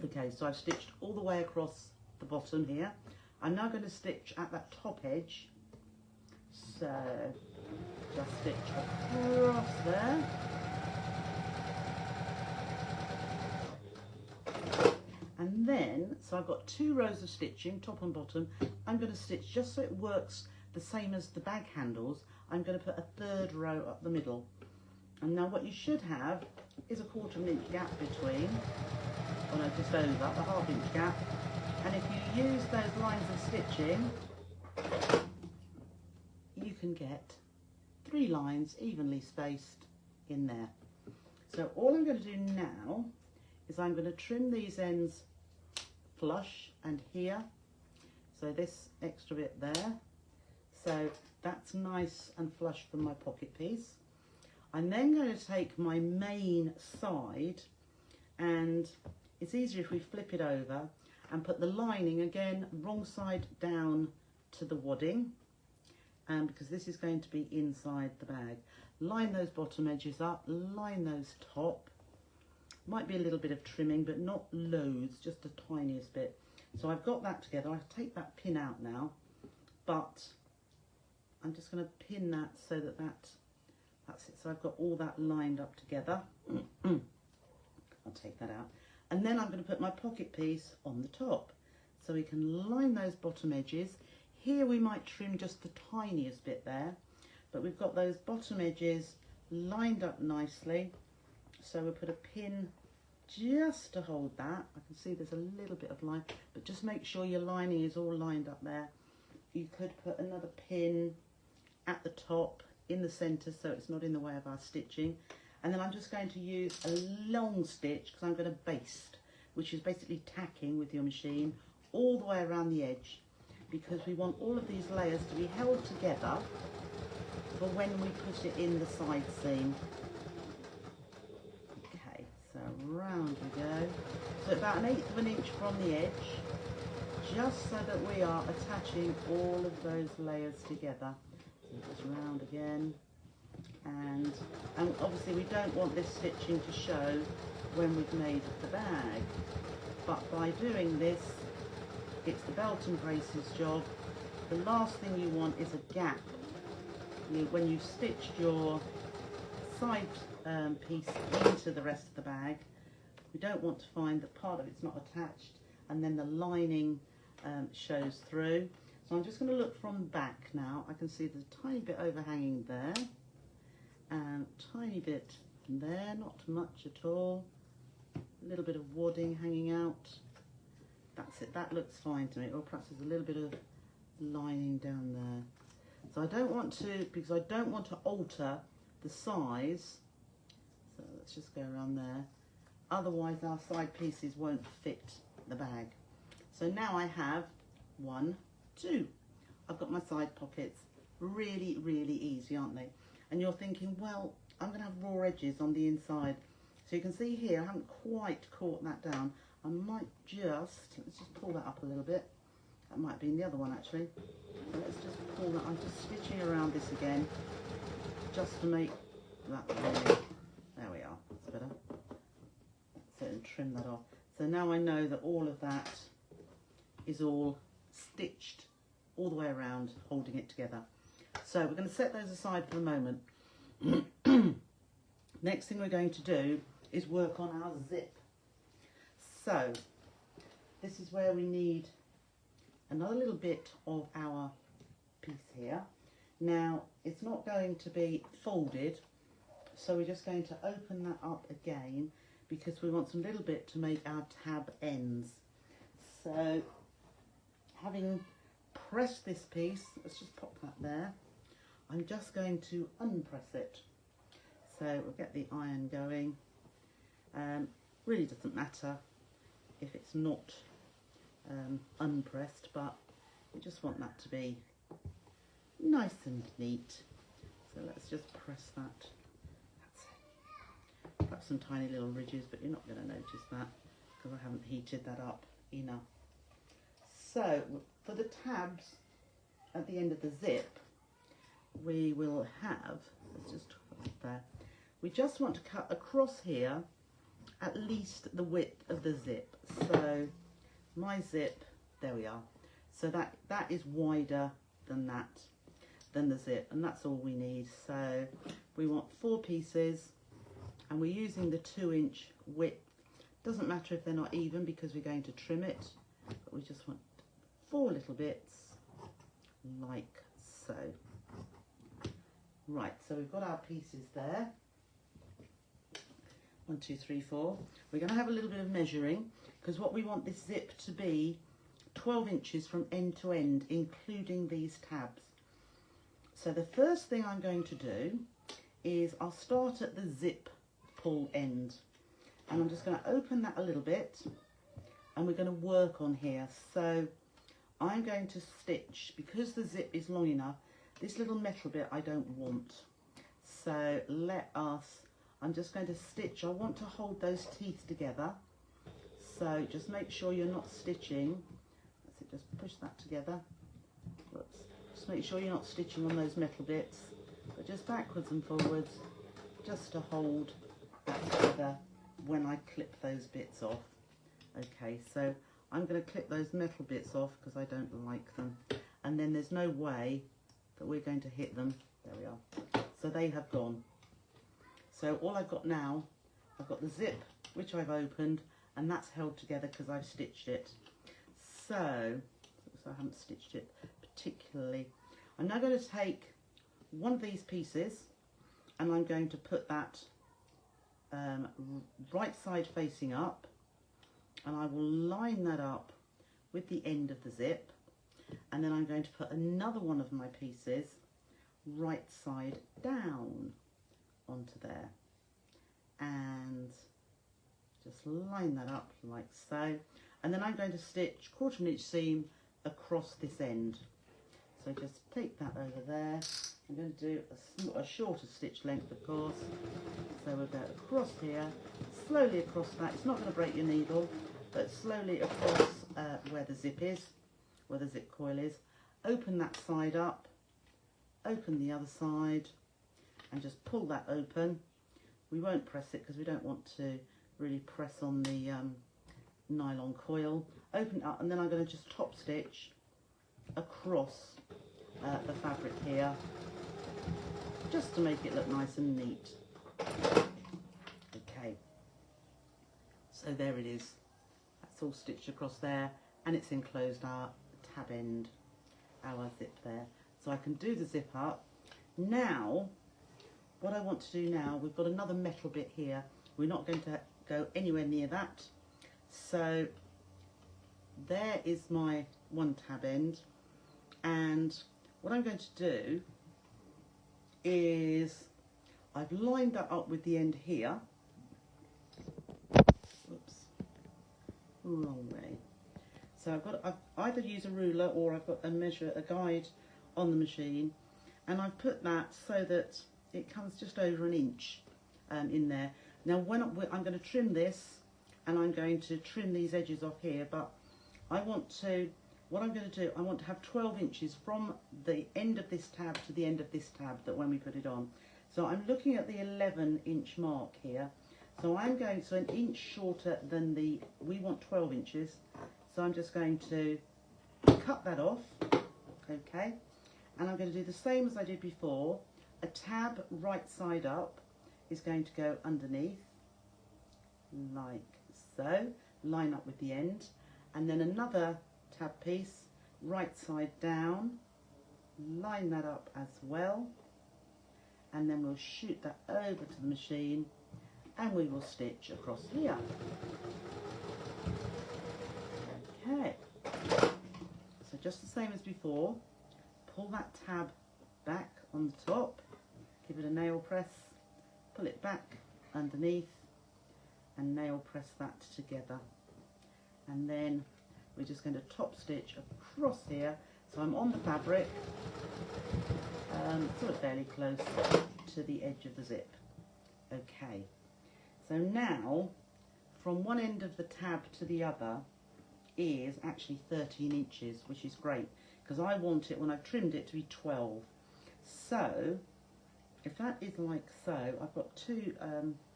Okay, so I've stitched all the way across the bottom here. I'm now going to stitch at that top edge. So just stitch across there. And then, so I've got 2 rows of stitching, top and bottom. I'm going to stitch, just so it works the same as the bag handles, I'm going to put a 3rd row up the middle. And now what you should have is a 1/4 inch gap between, or no, just over, a 1/2 inch gap. And if you use those lines of stitching, you can get 3 lines evenly spaced in there. So all I'm going to do now is I'm going to trim these ends flush, and here So this extra bit there, so that's nice and flush from my pocket piece. I'm then going to take my main side, and it's easier if we flip it over and put the lining again wrong side down to the wadding, because this is going to be inside the bag. Line those bottom edges up, line those top. Might be a little bit of trimming, but not loads, just the tiniest bit. So I've got that together. I take that pin out now, but I'm just going to pin that so that that's it. So I've got all that lined up together. I'll take that out. And then I'm going to put my pocket piece on the top. So we can line those bottom edges. Here we might trim just the tiniest bit there, but we've got those bottom edges lined up nicely. So we'll put a pin just to hold that. I can see there's a little bit of line, but just make sure your lining is all lined up there. You could put another pin at the top in the centre so it's not in the way of our stitching. And then I'm just going to use a long stitch because I'm going to baste, which is basically tacking with your machine all the way around the edge, because we want all of these layers to be held together for when we put it in the side seam. Okay, so round we go. So about 1/8 of an inch from the edge, just so that we are attaching all of those layers together. So just round again. And obviously we don't want this stitching to show when we've made the bag, but by doing this, it's the belt and braces job. The last thing you want is a gap. When you've stitched your side piece into the rest of the bag, we don't want to find that part of it's not attached and then the lining shows through. So I'm just going to look from back now. I can see there's a tiny bit overhanging there, and tiny bit there, not much at all. A little bit of wadding hanging out. That's it, that looks fine to me. Or perhaps there's a little bit of lining down there. So I don't want to, because I don't want to alter the size. So let's just go around there. Otherwise our side pieces won't fit the bag. So now I have 1, 2. I've got my side pockets. Really, really easy, aren't they? And you're thinking, well, I'm going to have raw edges on the inside. So you can see here, I haven't quite caught that down. I might let's just pull that up a little bit. That might be in the other one actually. So let's just pull that. I'm just stitching around this again, just to make that really. There we are, that's better. That's it, and trim that off. So now I know that all of that is all stitched all the way around, holding it together. So we're going to set those aside for the moment. Next thing we're going to do is work on our zip. So this is where we need another little bit of our piece here. Now it's not going to be folded, so we're just going to open that up again because we want some little bit to make our tab ends. So having pressed this piece, let's just pop that there. I'm just going to unpress it. So we'll get the iron going. Really doesn't matter if it's not unpressed, but we just want that to be nice and neat. So let's just press that. That's it. Perhaps some tiny little ridges, but you're not going to notice that because I haven't heated that up enough. So for the tabs at the end of the zip, we will have, let's just put it there, we just want to cut across here at least the width of the zip. So my zip, there we are. So that is wider than the zip, and that's all we need. So we want 4 pieces, and we're using the 2-inch width. Doesn't matter if they're not even because we're going to trim it, but we just want 4 little bits like so. Right, so we've got our pieces there. 1, 2, 3, 4. We're going to have a little bit of measuring because what we want this zip to be 12 inches from end to end, including these tabs. So the first thing I'm going to do is I'll start at the zip pull end, and I'm just going to open that a little bit, and we're going to work on here. So I'm going to stitch, because the zip is long enough, this little metal bit I don't want. So I'm just going to stitch. I want to hold those teeth together. So just make sure you're not stitching. That's it, just push that together. Whoops. Just make sure you're not stitching on those metal bits, but just backwards and forwards, just to hold that together when I clip those bits off. Okay, so I'm going to clip those metal bits off because I don't like them. And then there's no way that we're going to hit them. There we are. So they have gone. So all I've got now, I've got the zip, which I've opened, and that's held together because I've stitched it. So I haven't stitched it particularly. I'm now going to take one of these pieces and I'm going to put that right side facing up, and I will line that up with the end of the zip, and then I'm going to put another one of my pieces right side down onto there and just line that up like so, and then I'm going to stitch 1/4 inch seam across this end. So just take that over there. I'm going to do a shorter stitch length, of course. So we'll go across here, slowly across that. It's not going to break your needle, but slowly across where the zip is, where the zip coil is. Open that side up, open the other side, and just pull that open. We won't press it because we don't want to really press on the nylon coil. Open it up, and then I'm going to just top stitch across the fabric here, just to make it look nice and neat. Okay, so there it is. That's all stitched across there, and it's enclosed our tab end, our zip there. So I can do the zip up. Now, what I want to do now, we've got another metal bit here. We're not going to go anywhere near that. So there is my one tab end, and what I'm going to do is I've lined that up with the end here. Oops, wrong way. So I've either used a ruler or I've got a guide on the machine, and I've put that so that it comes just over 1 inch in there. Now when I'm going to trim this, and I'm going to trim these edges off here, but what I'm going to do, I want to have 12 inches from the end of this tab to the end of this tab, that when we put it on. So I'm looking at the 11-inch mark here. So I'm going, so 1 inch shorter than we want 12 inches. So I'm just going to cut that off, okay? And I'm going to do the same as I did before. A tab right side up is going to go underneath, like so. Line up with the end. And then another tab piece, right side down, line that up as well, and then we'll shoot that over to the machine, and we will stitch across here. Okay, so just the same as before, pull that tab back on the top, give it a nail press, pull it back underneath, and nail press that together. And then we're just going to top stitch across here. So I'm on the fabric, sort of fairly close to the edge of the zip. Okay, so now from one end of the tab to the other is actually 13 inches, which is great, because I want it, when I've trimmed it, to be 12. So if that is like so, I've got two,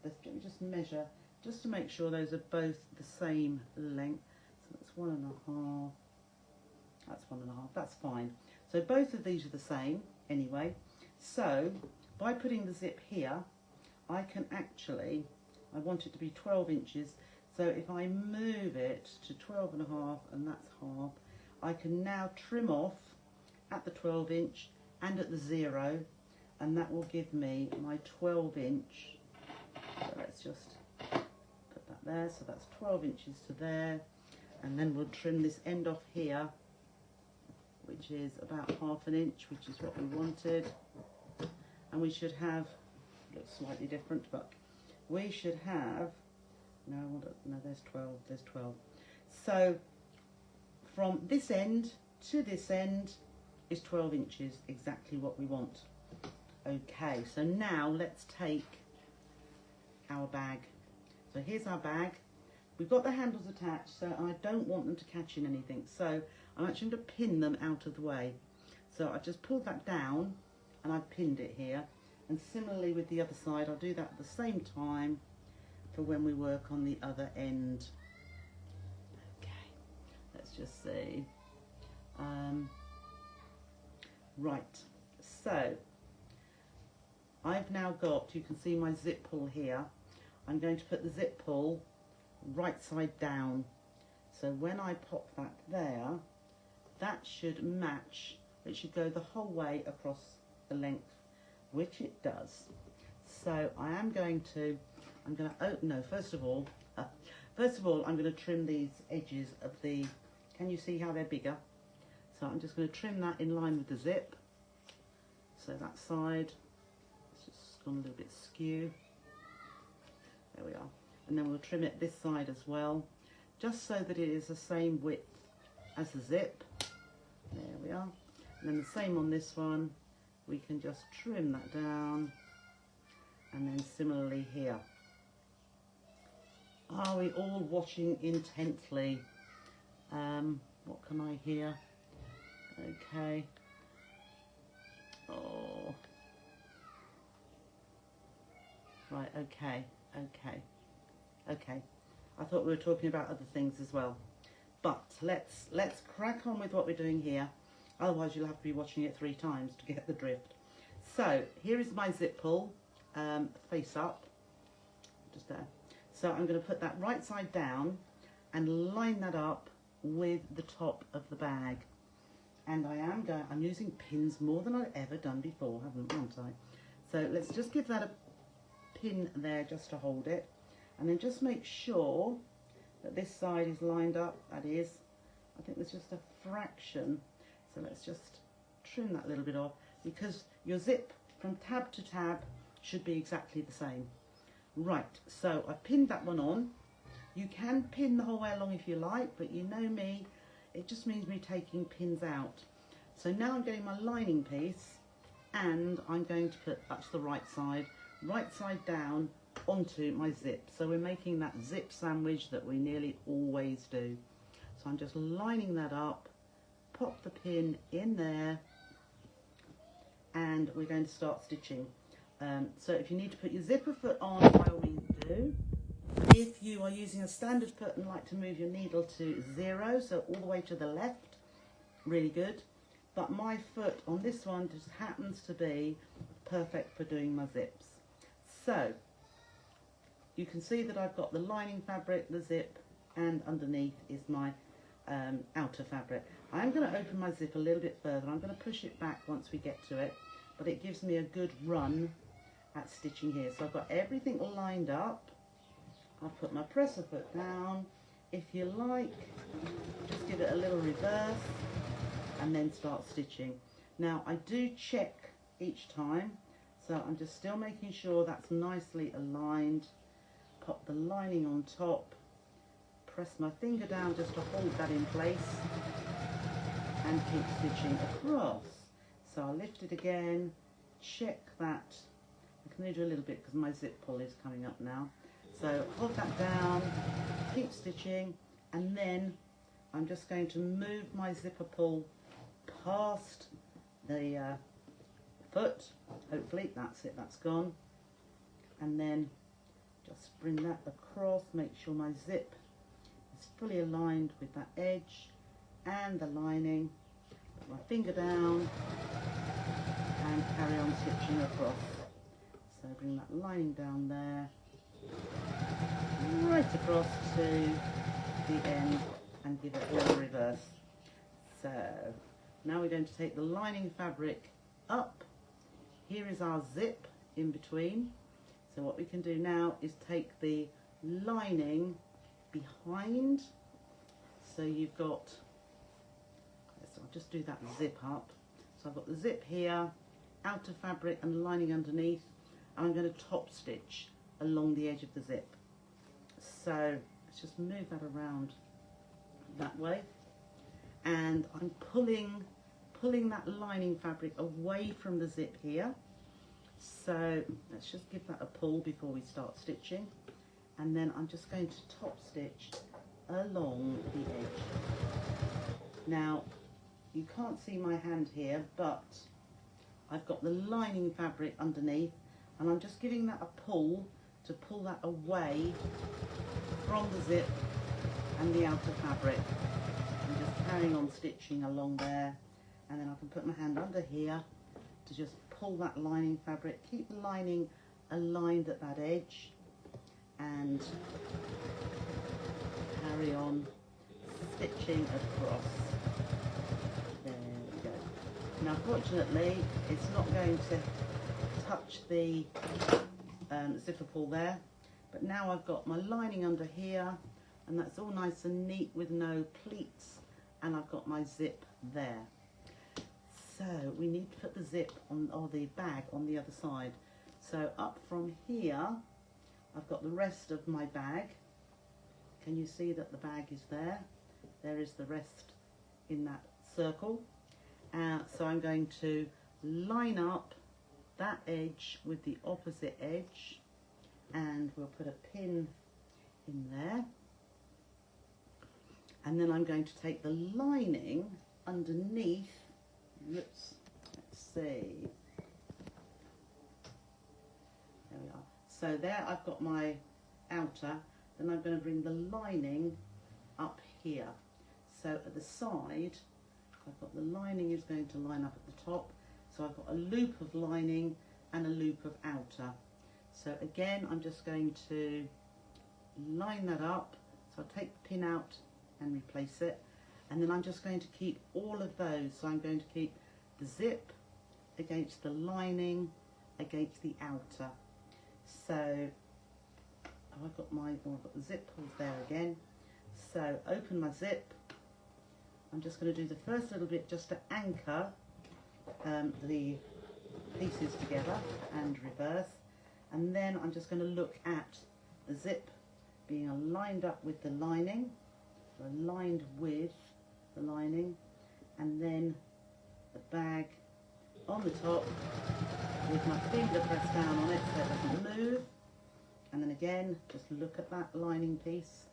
let me just measure, just to make sure those are both the same length. So that's 1.5, that's 1.5, that's fine. So both of these are the same anyway. So by putting the zip here, I can actually, I want it to be 12 inches. So if I move it to 12.5, and that's half, I can now trim off at the 12 inch and at the 0, and that will give me my 12 inch. So let's just put that there. So that's 12 inches to there. And then we'll trim this end off here, which is about ½ inch, which is what we wanted. And we should have, looks slightly different, but we should have, no, there's 12, there's 12. So from this end to this end is 12 inches, exactly what we want. Okay, so now let's take our bag. So here's our bag. We've got the handles attached, so I don't want them to catch in anything. So I'm actually going to pin them out of the way. So I've just pulled that down and I've pinned it here. And similarly with the other side, I'll do that at the same time for when we work on the other end. Okay, let's just see. Right, so I've now got, you can see my zip pull here. I'm going to put the zip pull right side down. So when I pop that there, that should match. It should go the whole way across the length, which it does. So I'm going to open, no, first of all, I'm going to trim these edges of the, can you see how they're bigger? So I'm just going to trim that in line with the zip. So that side, it's just gone a little bit skew. There we are. And then we'll trim it this side as well, just so that it is the same width as the zip. There we are. And then the same on this one. We can just trim that down. And then similarly here. Are we all watching intently? What can I hear? Okay. Oh. Right, okay. Okay. I thought we were talking about other things as well. But let's crack on with what we're doing here. Otherwise you'll have to be watching it 3 times to get the drift. So here is my zip pull, face up, just there. So I'm going to put that right side down and line that up with the top of the bag. And I'm using pins more than I've ever done before, haven't I? So let's just give that a pin there just to hold it. And then just make sure that this side is lined up. That is, I think there's just a fraction. So let's just trim that a little bit off, because your zip from tab to tab should be exactly the same. Right, so I pinned that one on. You can pin the whole way along if you like, but you know me, it just means me taking pins out. So now I'm getting my lining piece, and I'm going to put, that's the right side down onto my zip. So we're making that zip sandwich that we nearly always do. So I'm just lining that up, pop the pin in there, and we're going to start stitching. So if you need to put your zipper foot on, by all means do. If you are using a standard foot and like to move your needle to 0, so all the way to the left, really good. But my foot on this one just happens to be perfect for doing my zips. So you can see that I've got the lining fabric, the zip, and underneath is my outer fabric. I'm going to open my zip a little bit further. I'm going to push it back once we get to it, but it gives me a good run at stitching here. So I've got everything lined up. I'll put my presser foot down. If you like, just give it a little reverse and then start stitching. Now I do check each time, so I'm just still making sure that's nicely aligned. Pop the lining on top, press my finger down just to hold that in place, and keep stitching across. So I'll lift it again, check that. I can only do a little bit because my zip pull is coming up now. So hold that down, keep stitching, and then I'm just going to move my zipper pull past the foot. Hopefully that's it, that's gone. And then just bring that across, make sure my zip is fully aligned with that edge and the lining. Put my finger down and carry on stitching across. So bring that lining down there, right across to the end, and give it a little reverse. So now we're going to take the lining fabric up. Here is our zip in between. So what we can do now is take the lining behind. So you've got, so I'll just do that zip up. So I've got the zip here, outer fabric and lining underneath. I'm going to top stitch along the edge of the zip. So let's just move that around that way. and I'm pulling that lining fabric away from the zip here. So let's just give that a pull before we start stitching, and then I'm just going to top stitch along the edge. Now you can't see my hand here, but I've got the lining fabric underneath, and I'm just giving that a pull to pull that away from the zip and the outer fabric. I'm just carrying on stitching along there, and then I can put my hand under here to just pull that lining fabric, keep the lining aligned at that edge, and carry on stitching across. There we go. Now fortunately it's not going to touch the zipper pull there, but now I've got my lining under here, and that's all nice and neat with no pleats, and I've got my zip there. So we need to put the zip on, or the bag on the other side. So up from here I've got the rest of my bag. Can you see that the bag is there? There is the rest in that circle. So I'm going to line up that edge with the opposite edge, and we'll put a pin in there, and then I'm going to take the lining underneath. Let's see, there we are. So there I've got my outer, then I'm going to bring the lining up here. So at the side I've got the lining is going to line up at the top. So I've got a loop of lining and a loop of outer. So again, I'm just going to line that up. So I'll take the pin out and replace it. And then I'm just going to keep all of those. So I'm going to keep the zip against the lining, against the outer. So I've got the zip pulled there again. So open my zip. I'm just going to do the first little bit just to anchor the pieces together and reverse, and then I'm just going to look at the zip being aligned up with the lining, aligned with the lining, and then the bag on the top with my finger pressed down on it so it doesn't move, and then again just look at that lining piece,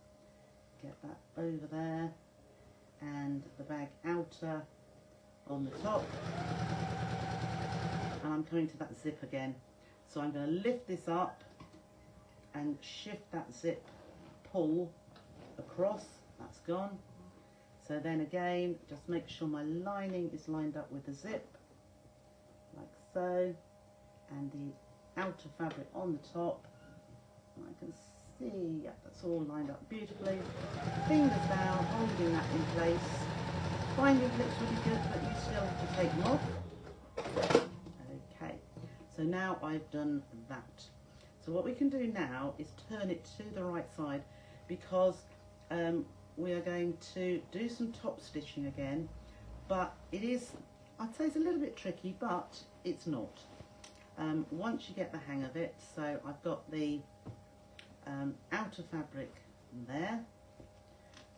get that over there, and the bag outer on the top, and I'm coming to that zip again. So I'm going to lift this up and shift that zip pull across. That's gone. So then again, just make sure my lining is lined up with the zip, like so, and the outer fabric on the top. And I can see, yeah, that's all lined up beautifully. Fingers down, holding that in place. Binding looks really good, but you still have to take them off. Okay, so now I've done that. So what we can do now is turn it to the right side, because we are going to do some top stitching again, but it is, I'd say it's a little bit tricky, but it's not. Once you get the hang of it. So I've got the outer fabric there.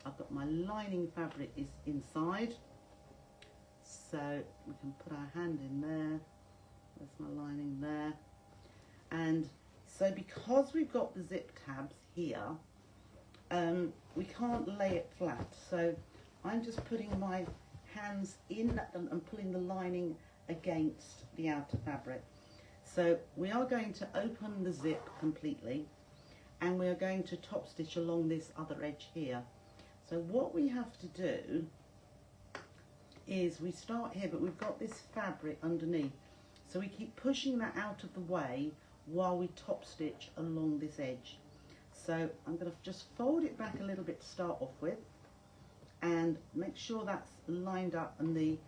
I've got my lining fabric is inside, so we can put our hand in there. There's my lining there, and so because we've got the zip tabs here, we can't lay it flat. So I'm just putting my hands in and pulling the lining against the outer fabric. So we are going to open the zip completely, and we are going to top stitch along this other edge here. So what we have to do is we start here, but we've got this fabric underneath. So we keep pushing that out of the way while we top stitch along this edge. So I'm going to just fold it back a little bit to start off with, and make sure that's lined up and the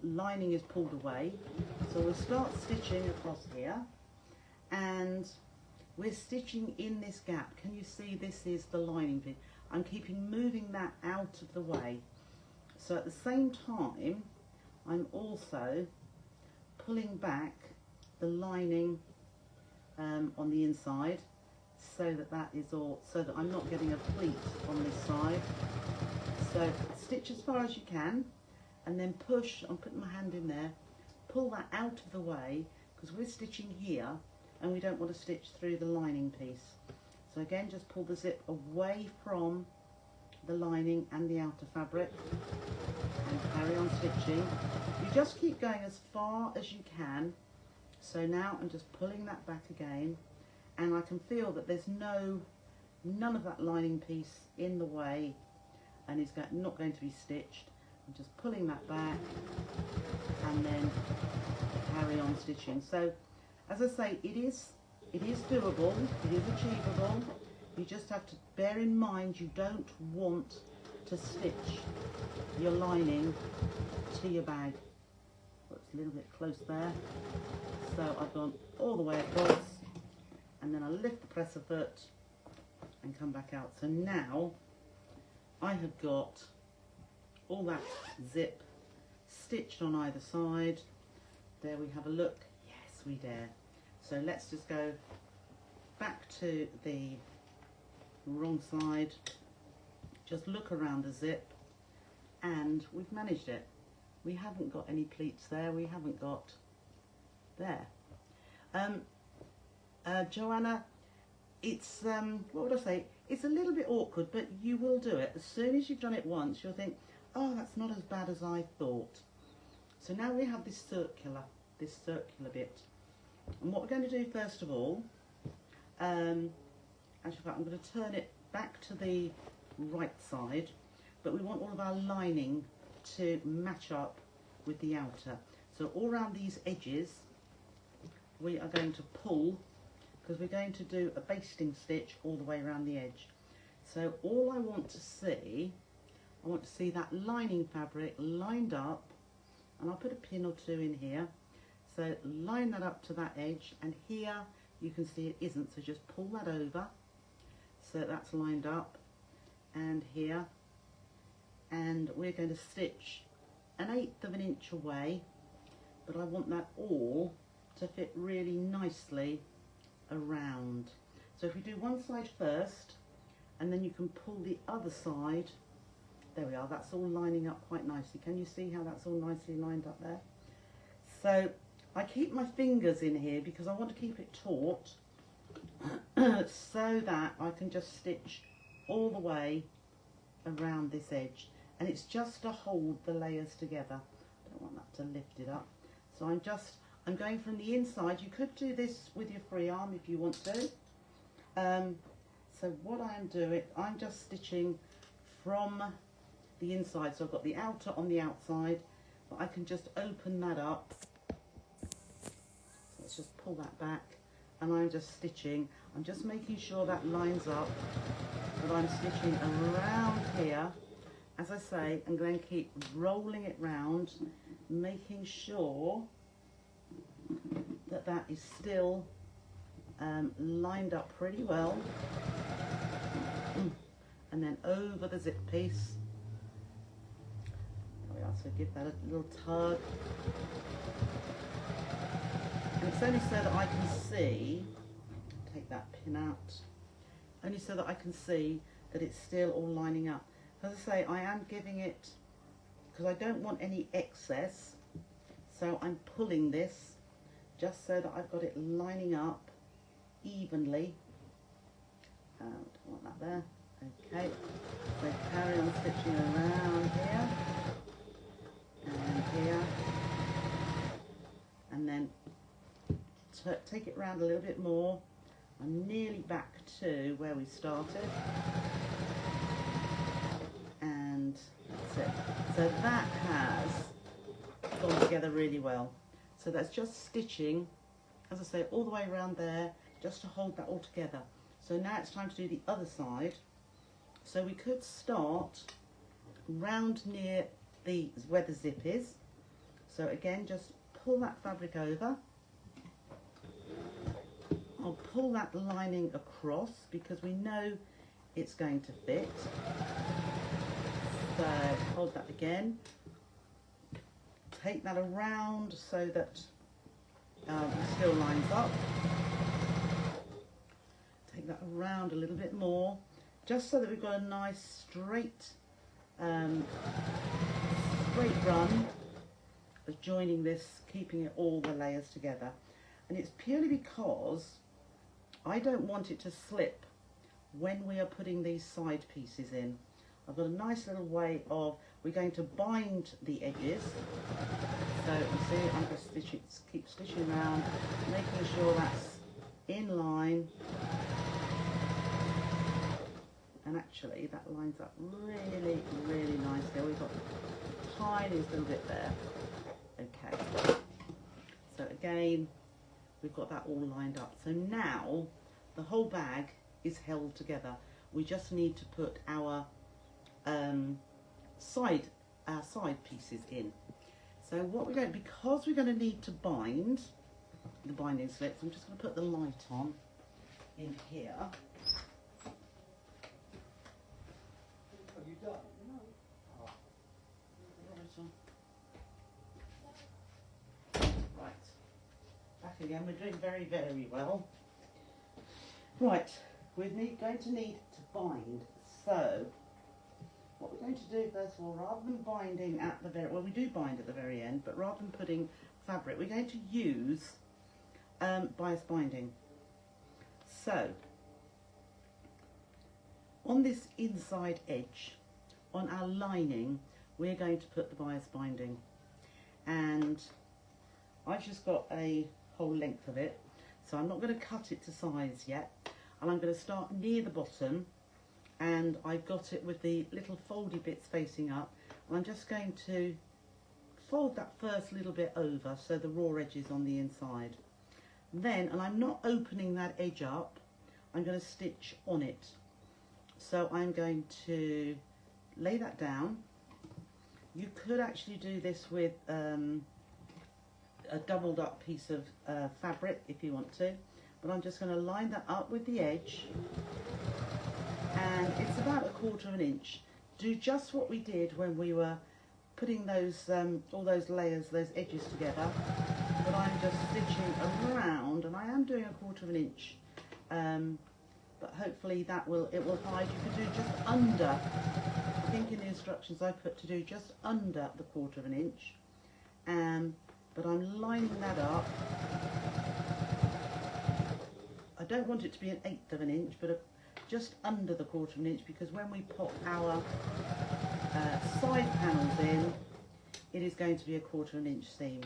lining is pulled away. So we'll start stitching across here, and we're stitching in this gap. Can you see this is the lining bit? I'm moving that out of the way. So at the same time, I'm also pulling back the lining on the inside, so that that is all, so that I'm not getting a pleat on this side. So stitch as far as you can, and then push. I'm putting my hand in there, pull that out of the way, because we're stitching here and we don't want to stitch through the lining piece. So again, just pull the zip away from the lining and the outer fabric and carry on stitching. You just keep going as far as you can. So now I'm just pulling that back again, and I can feel that there's none of that lining piece in the way and is not going to be stitched. I'm just pulling that back and then carry on stitching. So as I say, it is doable, it is achievable. You just have to bear in mind you don't want to stitch your lining to your bag. It's a little bit close there. So I've gone all the way across, and then I lift the presser foot and come back out. So now I have got all that zip stitched on either side. There we have a look. Yes, we dare. So let's just go back to the wrong side. Just look around the zip, and we've managed it. We haven't got any pleats there. We haven't got there. Joanna, it's what would I say? It's a little bit awkward, but you will do it. As soon as you've done it once, you'll think, oh, that's not as bad as I thought. So now we have this circular bit. And what we're going to do first of all, actually I'm going to turn it back to the right side, but we want all of our lining to match up with the outer. So all around these edges, we are going to pull, because we're going to do a basting stitch all the way around the edge. So all I want to see that lining fabric lined up, and I'll put a pin or two in here. So line that up to that edge, and here you can see it isn't, so just pull that over so that's lined up, and here, and we're going to stitch 1/8 of an inch away, but I want that all to fit really nicely around. So if we do one side first, and then you can pull the other side, there we are, that's all lining up quite nicely. Can you see how that's all nicely lined up there? So I keep my fingers in here because I want to keep it taut so that I can just stitch all the way around this edge, and it's just to hold the layers together. I don't want that to lift it up. So I'm going from the inside. You could do this with your free arm if you want to. So what I'm doing, I'm just stitching from the inside. So I've got the outer on the outside, but I can just open that up. Let's just pull that back, and I'm just stitching. I'm just making sure that lines up, but I'm stitching around here. As I say, I'm going to keep rolling it round, making sure that that is still lined up pretty well. And then over the zip piece. There we are, so give that a little tug. And it's only so that I can see, take that pin out, only so that I can see that it's still all lining up. As I say, I am giving it, because I don't want any excess, so I'm pulling this just so that I've got it lining up evenly. Don't want that there. Okay, so carry on stitching around here and here, and then take it round a little bit more. I'm nearly back to where we started, and that's it. So that has gone together really well. So that's just stitching, as I say, all the way around there, just to hold that all together. So now it's time to do the other side. So we could start round near where the zip is. So again, just pull that fabric over. I'll pull that lining across because we know it's going to fit. So hold that again. Take that around so that it still lines up. Take that around a little bit more, just so that we've got a nice straight straight run of joining this, keeping it all the layers together. And it's purely because I don't want it to slip when we are putting these side pieces in. I've got a nice little way of, we're going to bind the edges. So you see, I'm just stitching, keep stitching around, making sure that's in line. And actually that lines up really, really nicely. We've got the tiniest little bit there. Okay. So again, we've got that all lined up. So now the whole bag is held together. We just need to put our side pieces in. So what we're going, because we're going to need to bind the binding slips, I'm just going to put the light on in here. Have you done? No. Oh. Right. Back again. We're doing very, very well. Right. We're going to need to bind. So what we're going to do first of all, rather than binding at the very, well, we do bind at the very end, but rather than putting fabric, we're going to use bias binding. So on this inside edge, on our lining, we're going to put the bias binding, and I've just got a whole length of it, so I'm not going to cut it to size yet, and I'm going to start near the bottom, and I've got it with the little foldy bits facing up, and I'm just going to fold that first little bit over so the raw edge is on the inside. Then, and I'm not opening that edge up, I'm going to stitch on it. So I'm going to lay that down. You could actually do this with a doubled up piece of fabric if you want to, but I'm just going to line that up with the edge, and it's about 1/4 of an inch. Do just what we did when we were putting those all those layers, those edges together, but I'm just stitching around, and I am doing 1/4 of an inch, but hopefully it will hide. You could do just under, I think in the instructions I put to do just under the 1/4 of an inch, but I'm lining that up. I don't want it to be 1/8 of an inch, but just under the 1/4 of an inch, because when we pop our side panels in, it is going to be 1/4 of an inch seam.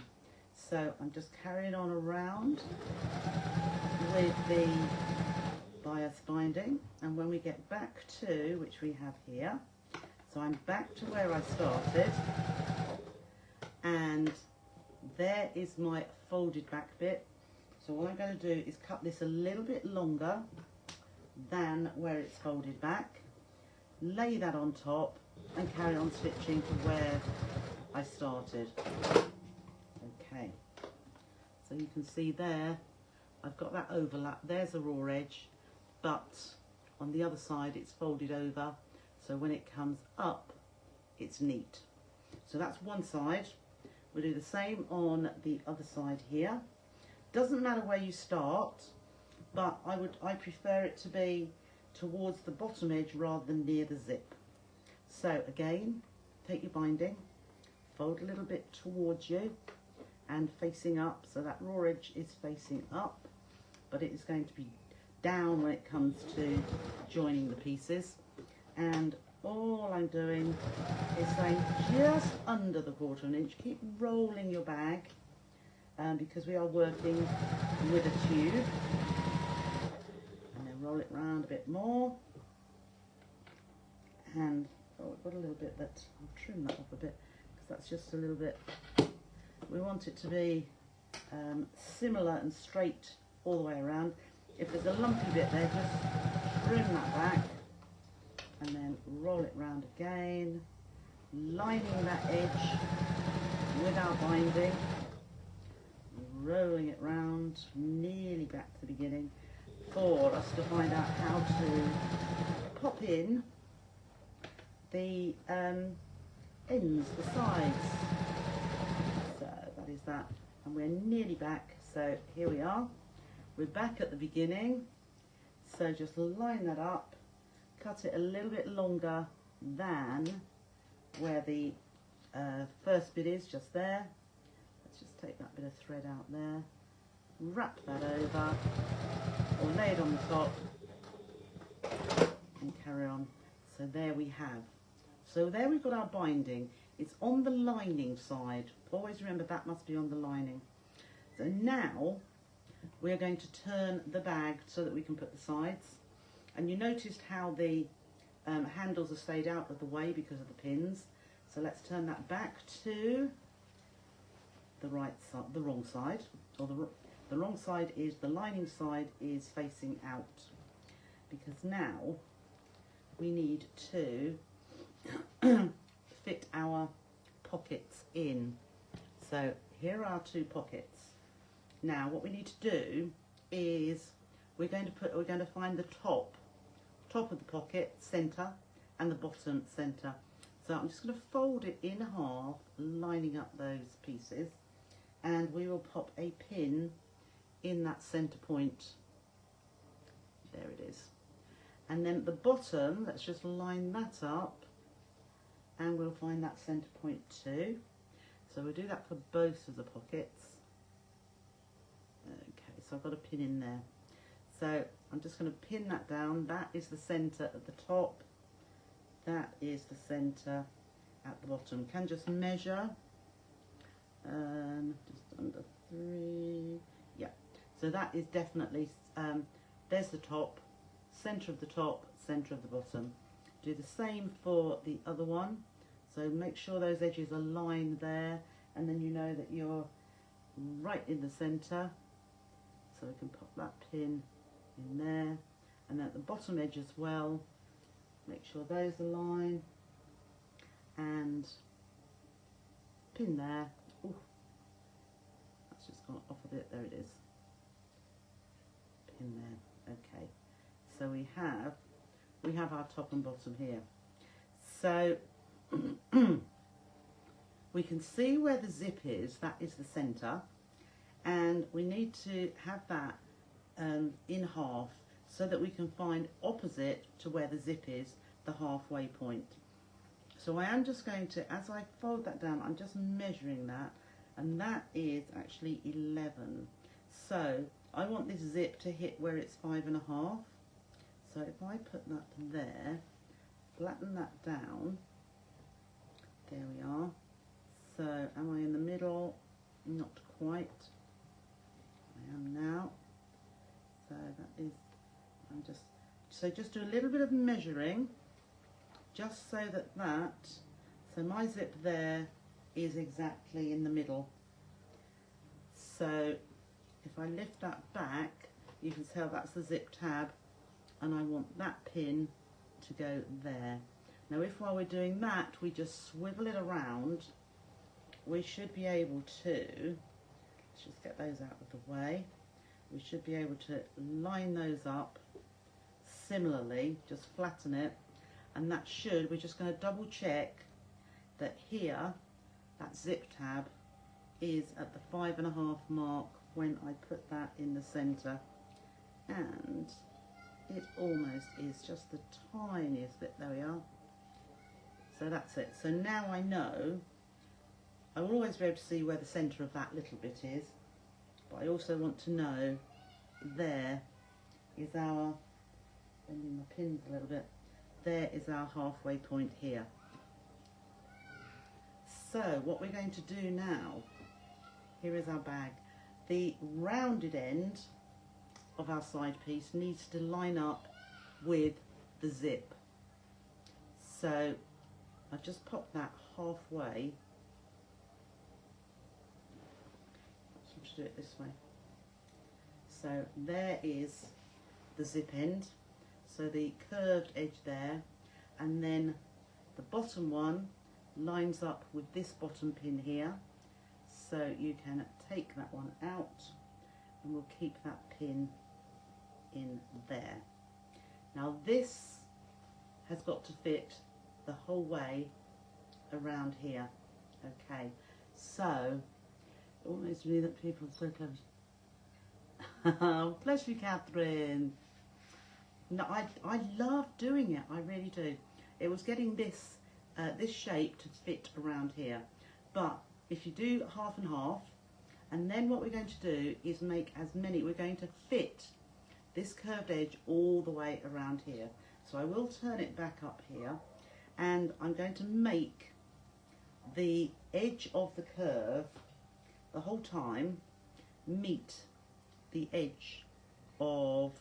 So I'm just carrying on around with the bias binding, and when we get back to, which we have here, so I'm back to where I started, and there is my folded back bit. So what I'm going to do is cut this a little bit longer than where it's folded back, lay that on top, and carry on stitching to where I started. Okay, so you can see there I've got that overlap. There's the raw edge, but on the other side it's folded over, so when it comes up it's neat. So that's one side. We'll do the same on the other side here. Doesn't matter where you start, but I prefer it to be towards the bottom edge rather than near the zip. So again, take your binding, fold a little bit towards you and facing up, so that raw edge is facing up, but it is going to be down when it comes to joining the pieces. And all I'm doing is saying just under the 1/4 of an inch. Keep rolling your bag, because we are working with a tube. And then roll it round a bit more. And oh, I've got a little bit that I'll trim that off a bit, because that's just a little bit. We want it to be similar and straight all the way around. If there's a lumpy bit there, just trim that back, and then roll it round again, lining that edge with our binding, rolling it round nearly back to the beginning for us to find out how to pop in the ends, the sides. So that is that, and we're nearly back. So here we are, we're back at the beginning. So just line that up, cut it a little bit longer than where the first bit is, just there. Let's just take that bit of thread out there, wrap that over, or lay it on the top and carry on. So there we have. So there we've got our binding. It's on the lining side. Always remember that must be on the lining. So now we are going to turn the bag so that we can put the sides. And you noticed how the handles are stayed out of the way because of the pins. So let's turn that back to the right side, the wrong side, or the wrong side is the lining side is facing out, because now we need to fit our pockets in. So here are our two pockets. Now what we need to do is we're going to find the top of the pocket center and the bottom center. So I'm just going to fold it in half, lining up those pieces, and we will pop a pin in that center point. There it is. And then at the bottom, let's just line that up, and we'll find that center point too. So we'll do that for both of the pockets. Okay, so I've got a pin in there. So I'm just going to pin that down. That is the center at the top. That is the center at the bottom. Can just measure. Just under 3. Yeah. So that is definitely, there's the top, center of the top, center of the bottom. Do the same for the other one. So make sure those edges are lined there, and then you know that you're right in the center. So we can pop that pin in there, and at the bottom edge as well, make sure those are lined, and pin there. Ooh, that's just gone off a bit. There it is. Pin there. Okay. So we have our top and bottom here. So we can see where the zip is. That is the center, and we need to have that in half so that we can find opposite to where the zip is, the halfway point. So I am just going to, as I fold that down, I'm just measuring that, and that is actually 11. So I want this zip to hit where it's 5.5. So if I put that there, flatten that down, there we are. So am I in the middle? Not quite. I am now. So that is, just do a little bit of measuring, just so so my zip there is exactly in the middle. So if I lift that back, you can tell that's the zip tab, and I want that pin to go there. Now if while we're doing that we just swivel it around, we should be able to, let's just get those out of the way, we should be able to line those up similarly, just flatten it, and that should, we're just going to double check that here, that zip tab is at the 5.5 mark when I put that in the center, and it almost is just the tiniest bit. There we are. So that's it. So now I know, I will always be able to see where the center of that little bit is, but I also want to know there is our, bending my pins a little bit, there is our halfway point here. So what we're going to do now, here is our bag. The rounded end of our side piece needs to line up with the zip. So I've just popped that halfway. Let's do it this way. So there is the zip end, so the curved edge there, and then the bottom one lines up with this bottom pin here, so you can take that one out and we'll keep that pin in there. Now this has got to fit the whole way around here. Okay, so almost really that people are so close. Bless you, Catherine. No, I love doing it, I really do. It was getting this this shape to fit around here. But if you do half and half, and then what we're going to do is make as many, we're going to fit this curved edge all the way around here. So I will turn it back up here, and I'm going to make the edge of the curve the whole time meet the edge of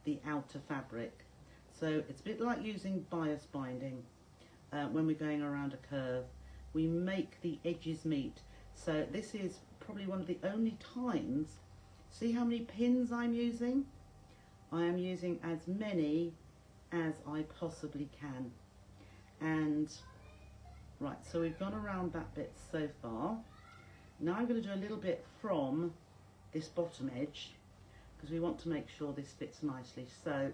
the outer fabric. So it's a bit like using bias binding. When we're going around a curve, we make the edges meet. So this is probably one of the only times, see how many pins I'm using? I am using as many as I possibly can. And right, so we've gone around that bit so far. Now I'm going to do a little bit from this bottom edge, because we want to make sure this fits nicely. So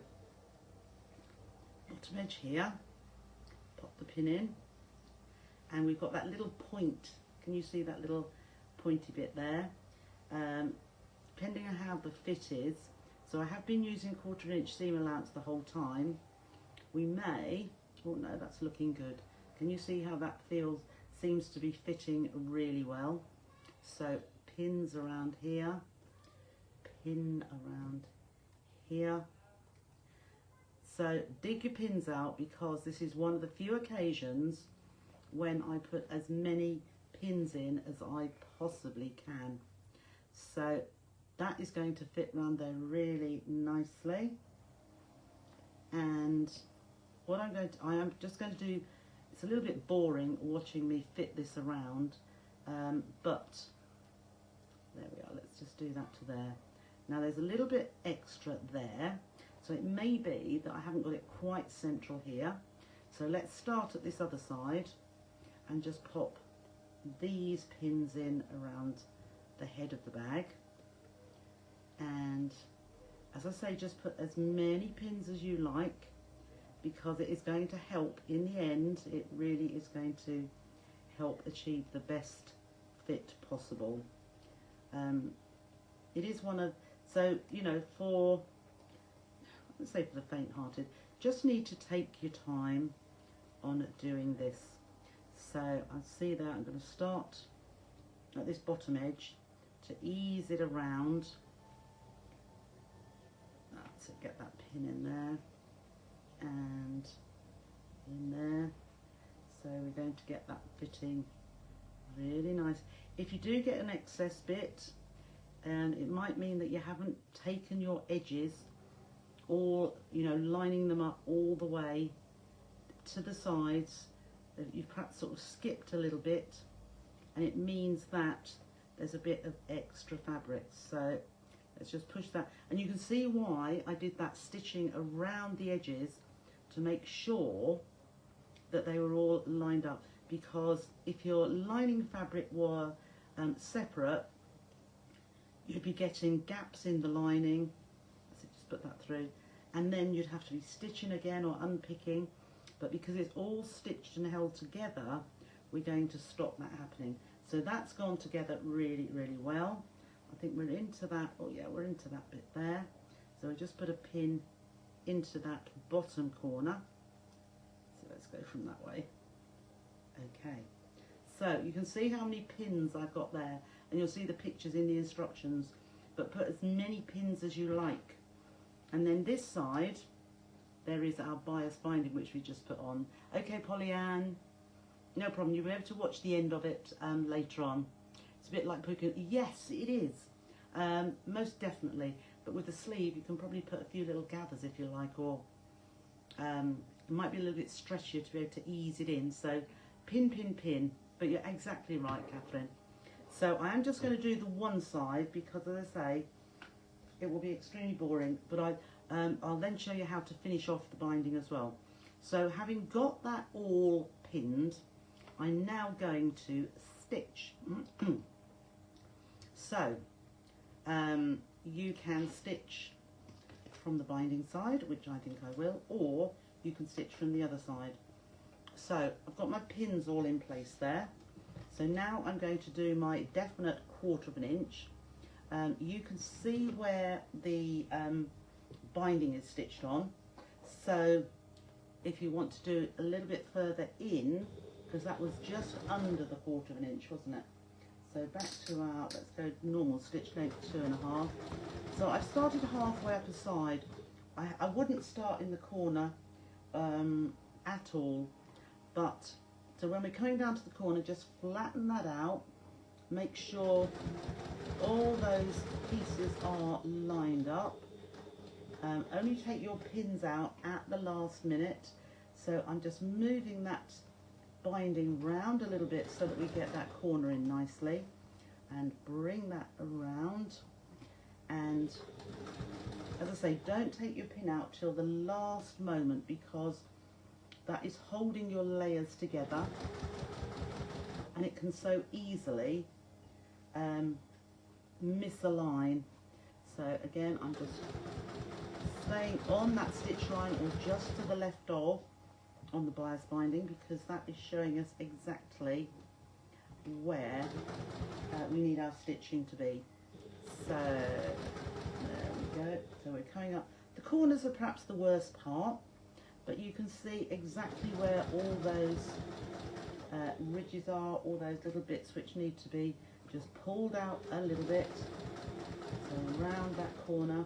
bottom edge here, pop the pin in, and we've got that little point. Can you see that little pointy bit there? Depending on how the fit is, so I have been using 1/4 inch seam allowance the whole time. We may, oh no, that's looking good. Can you see how that seems to be fitting really well? So pins around here, pin around here. So dig your pins out, because this is one of the few occasions when I put as many pins in as I possibly can. So that is going to fit around there really nicely. And what I am just going to do, it's a little bit boring watching me fit this around, but there we are, let's just do that to there. Now there's a little bit extra there, so it may be that I haven't got it quite central here. So let's start at this other side and just pop these pins in around the head of the bag. And as I say, just put as many pins as you like, because it is going to help in the end. It really is going to help achieve the best fit possible. It is one of, so you know, for, let's say for the faint-hearted, just need to take your time on doing this. So I see that I'm going to start at this bottom edge to ease it around. That's it, get that pin in there and in there. So we're going to get that fitting really nice. If you do get an excess bit, and it might mean that you haven't taken your edges, or you know, lining them up all the way to the sides, that you've perhaps sort of skipped a little bit, and it means that there's a bit of extra fabric. So let's just push that, and you can see why I did that stitching around the edges to make sure that they were all lined up, because if your lining fabric were separate, you'd be getting gaps in the lining. So just put that through, and then you'd have to be stitching again or unpicking. But because it's all stitched and held together, we're going to stop that happening. So that's gone together really, really well. I think we're into that. Oh yeah, we're into that bit there. So I just put a pin into that bottom corner. So let's go from that way. Okay. So you can see how many pins I've got there, and you'll see the pictures in the instructions, but put as many pins as you like. And then this side, there is our bias binding, which we just put on. Okay, Pollyann, no problem. You'll be able to watch the end of it later on. It's a bit like poking. Yes, it is. Most definitely. But with the sleeve, you can probably put a few little gathers if you like, or it might be a little bit stretchier to be able to ease it in. So pin, pin, pin. But you're exactly right, Catherine. So I am just going to do the one side, because as I say, it will be extremely boring, but I'll then show you how to finish off the binding as well. So having got that all pinned, I'm now going to stitch. So you can stitch from the binding side, which I think I will, or you can stitch from the other side. So I've got my pins all in place there. So now I'm going to do my definite 1/4 inch. You can see where the binding is stitched on. So if you want to do a little bit further in, because that was just under the 1/4 inch, wasn't it? So back to our, let's go normal stitch length 2.5. So I started halfway up a side. I wouldn't start in the corner at all, but so when we're coming down to the corner, just flatten that out. Make sure all those pieces are lined up. Only take your pins out at the last minute. So I'm just moving that binding round a little bit so that we get that corner in nicely, and bring that around. And as I say, don't take your pin out till the last moment, because that is holding your layers together, and it can so easily misalign. So again, I'm just staying on that stitch line or just to the left of on the bias binding, because that is showing us exactly where we need our stitching to be. So there we go. So we're coming up. The corners are perhaps the worst part, but you can see exactly where all those ridges are, all those little bits which need to be just pulled out a little bit. So around that corner,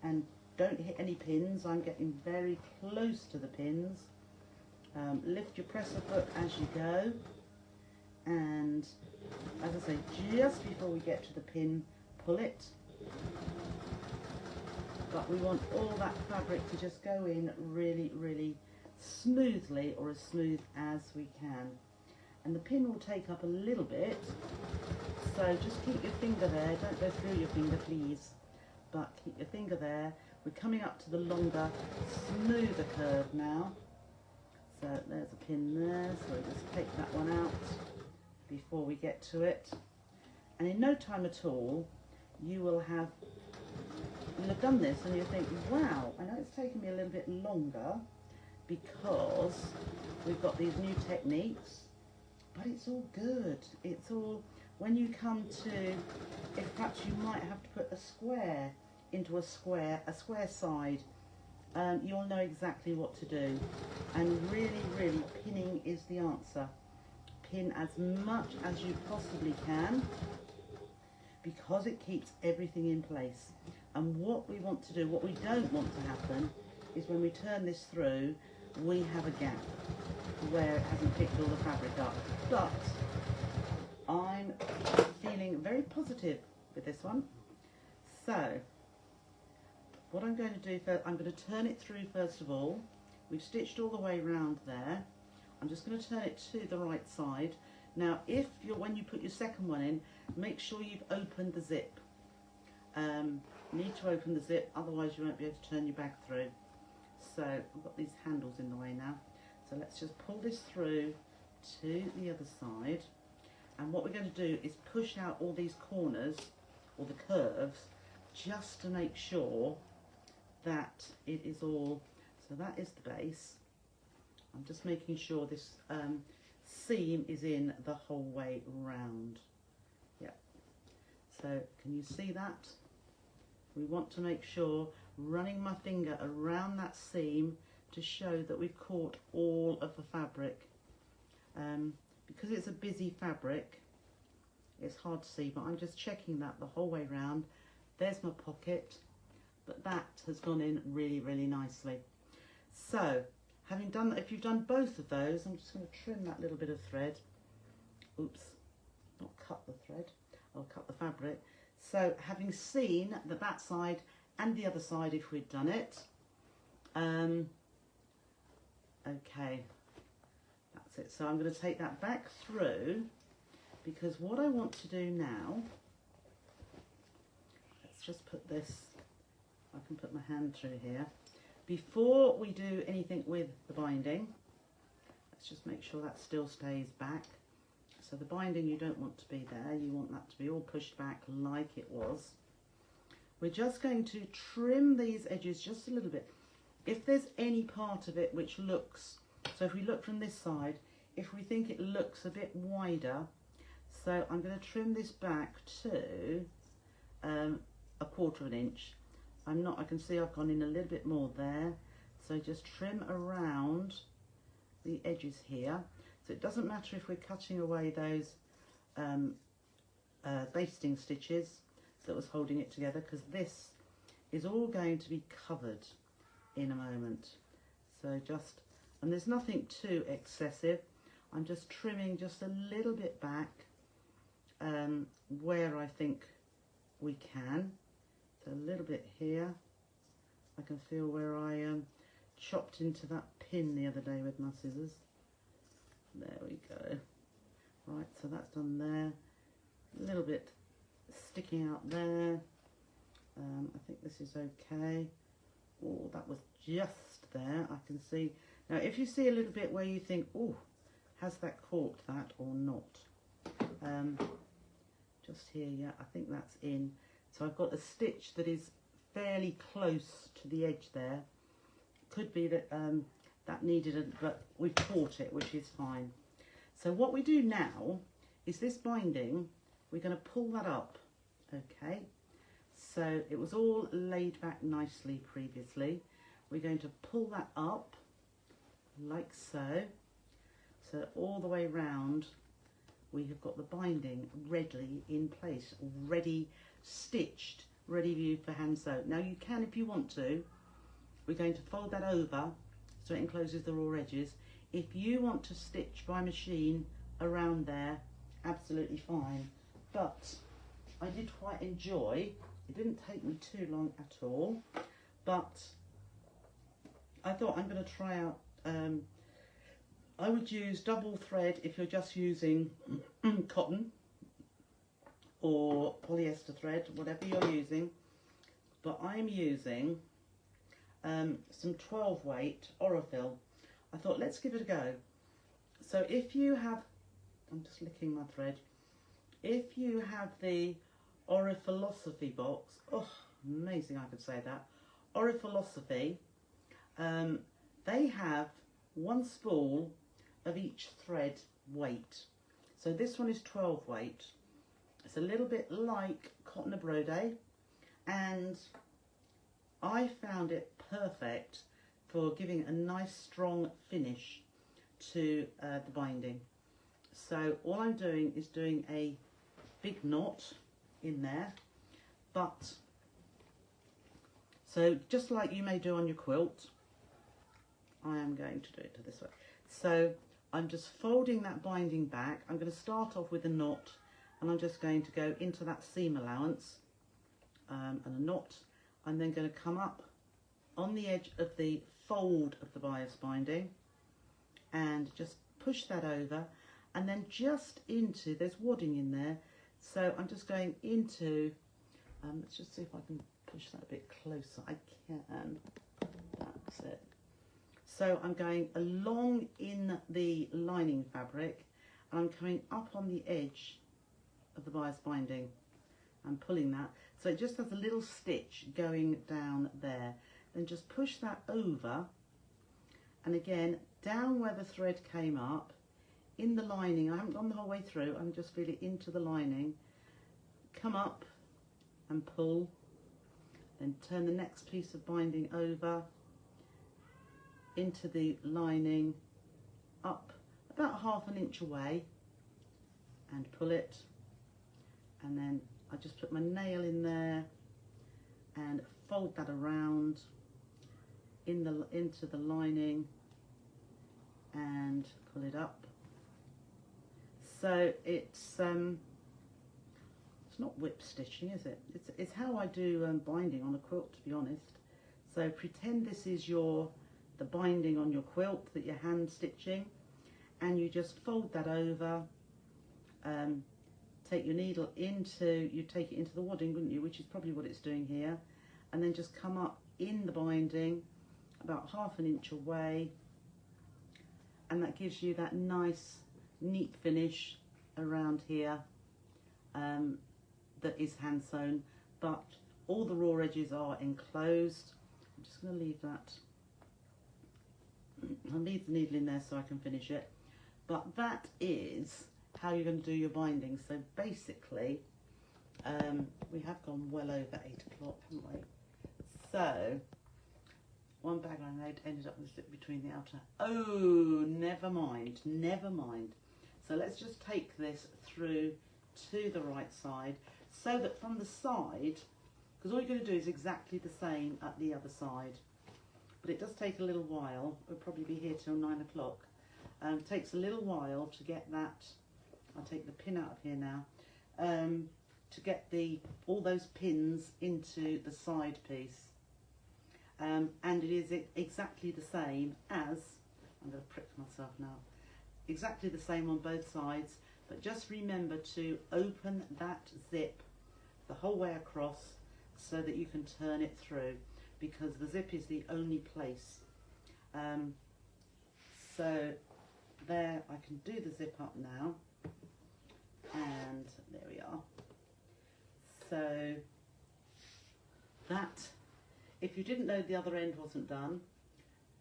and don't hit any pins. I'm getting very close to the pins. Lift your presser foot as you go, and as I say, just before we get to the pin, pull it. But we want all that fabric to just go in really, really smoothly, or as smooth as we can. And the pin will take up a little bit, so just keep your finger there. Don't go through your finger, please, but keep your finger there. We're coming up to the longer, smoother curve now. So there's a pin there, so we just take that one out before we get to it. And in no time at all, you'll have done this, and you think, wow, I know it's taken me a little bit longer because we've got these new techniques, but it's all good. It's all, when you come to, if perhaps you might have to put a square into a square side, you'll know exactly what to do. And really, really, pinning is the answer. Pin as much as you possibly can, because it keeps everything in place. And what we want to do, what we don't want to happen, is when we turn this through, we have a gap where it hasn't picked all the fabric up. But I'm feeling very positive with this one. So what I'm going to do first, I'm going to turn it through first of all. We've stitched all the way around there. I'm just going to turn it to the right side. Now, when you put your second one in, make sure you've opened the zip. You need to open the zip, otherwise you won't be able to turn your bag through. So I've got these handles in the way now. So let's just pull this through to the other side. And what we're going to do is push out all these corners, or the curves, just to make sure that it is all, so that is the base. I'm just making sure this seam is in the whole way round. Yeah. So can you see that? We want to make sure, running my finger around that seam to show that we've caught all of the fabric. Because it's a busy fabric, it's hard to see, but I'm just checking that the whole way round. There's my pocket, but that has gone in really, really nicely. So, having done that, if you've done both of those, I'm just going to trim that little bit of thread. Oops, not cut the thread, I'll cut the fabric. So, having seen that side and the other side, if we'd done it, okay, that's it. So I'm going to take that back through, because what I want to do now, let's just put this, I can put my hand through here. Before we do anything with the binding, let's just make sure that still stays back. So the binding, you don't want to be there, you want that to be all pushed back like it was. We're just going to trim these edges just a little bit. If there's any part of it which looks, so if we look from this side, if we think it looks a bit wider, so I'm going to trim this back to 1/4 inch. I can see I've gone in a little bit more there, so just trim around the edges here. So it doesn't matter if we're cutting away those basting stitches that was holding it together, because this is all going to be covered in a moment. So just, and there's nothing too excessive. I'm just trimming just a little bit back where I think we can. So a little bit here. I can feel where I chopped into that pin the other day with my scissors. There we go. Right, so that's done there. A little bit sticking out there. I think this is okay. Oh, that was just there. I can see. Now, if you see a little bit where you think, oh, has that caught that or not? Just here, yeah, I think that's in. So I've got a stitch that is fairly close to the edge there. Could be that that needed it, but we've caught it, which is fine. So what we do now is this binding, we're going to pull that up, okay? So it was all laid back nicely previously. We're going to pull that up like so. So all the way round, we have got the binding ready in place, ready stitched, ready viewed for hand sew. Now you can, if you want to, we're going to fold that over so it encloses the raw edges. If you want to stitch by machine around there, absolutely fine. But I did quite enjoy, it didn't take me too long at all, but I thought I'm going to try out, I would use double thread if you're just using cotton or polyester thread, whatever you're using, but I'm using some 12 weight Orifil. I thought, let's give it a go. So if you have, I'm just licking my thread, if you have the Orifilosophy box, oh, amazing I could say that, Orifilosophy, they have one spool of each thread weight. So this one is 12 weight. It's a little bit like Cotton à Broder, and I found it perfect for giving a nice strong finish to the binding. So all I'm doing is doing a big knot in there, but so just like you may do on your quilt, I am going to do it this way. So I'm just folding that binding back. I'm going to start off with a knot, and I'm just going to go into that seam allowance and a knot. I'm then going to come up on the edge of the fold of the bias binding and just push that over, and then just into, there's wadding in there, so I'm just going into, let's just see if I can push that a bit closer. I can, that's it. So I'm going along in the lining fabric, and I'm coming up on the edge of the bias binding and pulling that, so it just has a little stitch going down there. Then just push that over, and again down where the thread came up in the lining. I haven't gone the whole way through, I'm just really into the lining. Come up and pull, then turn the next piece of binding over into the lining, up about ½ an inch away, and pull it, and then I just put my nail in there and fold that around into the lining and pull it up. So it's not whip stitching, is it? It's how I do binding on a quilt, to be honest. So pretend this is the binding on your quilt that you're hand stitching, and you just fold that over, take your needle into, you take it into the wadding, wouldn't you, which is probably what it's doing here, and then just come up in the binding about ½ an inch away, and that gives you that nice neat finish around here that is hand sewn, but all the raw edges are enclosed. I'm just going to leave that, I'll leave the needle in there so I can finish it, but that is how you're going to do your binding. So basically we have gone well over 8 o'clock, haven't we? So One bag I made ended up with a zip between the outer. Oh, never mind, never mind. So let's just take this through to the right side so that from the side, because all you're going to do is exactly the same at the other side. But it does take a little while. We'll probably be here till 9 o'clock. It takes a little while to get that. I'll take the pin out of here now. To get all those pins into the side piece. And it is exactly the same as, I'm going to prick myself now, exactly the same on both sides, but just remember to open that zip the whole way across so that you can turn it through, because the zip is the only place. So there, I can do the zip up now, and there we are. So that, if you didn't know the other end wasn't done,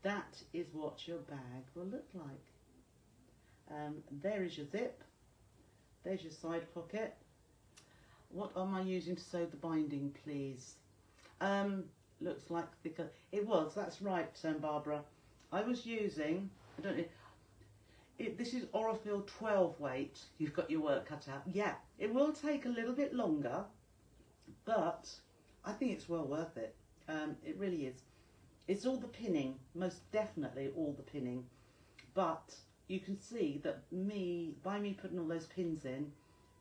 that is what your bag will look like. There is your zip. There's your side pocket. What am I using to sew the binding, please? Looks like that's right, Barbara. I was using, I don't know, this is Orifil 12 weight. You've got your work cut out. Yeah, it will take a little bit longer, but I think it's well worth it. It really is. It's all the pinning, most definitely all the pinning. But you can see that by me putting all those pins in,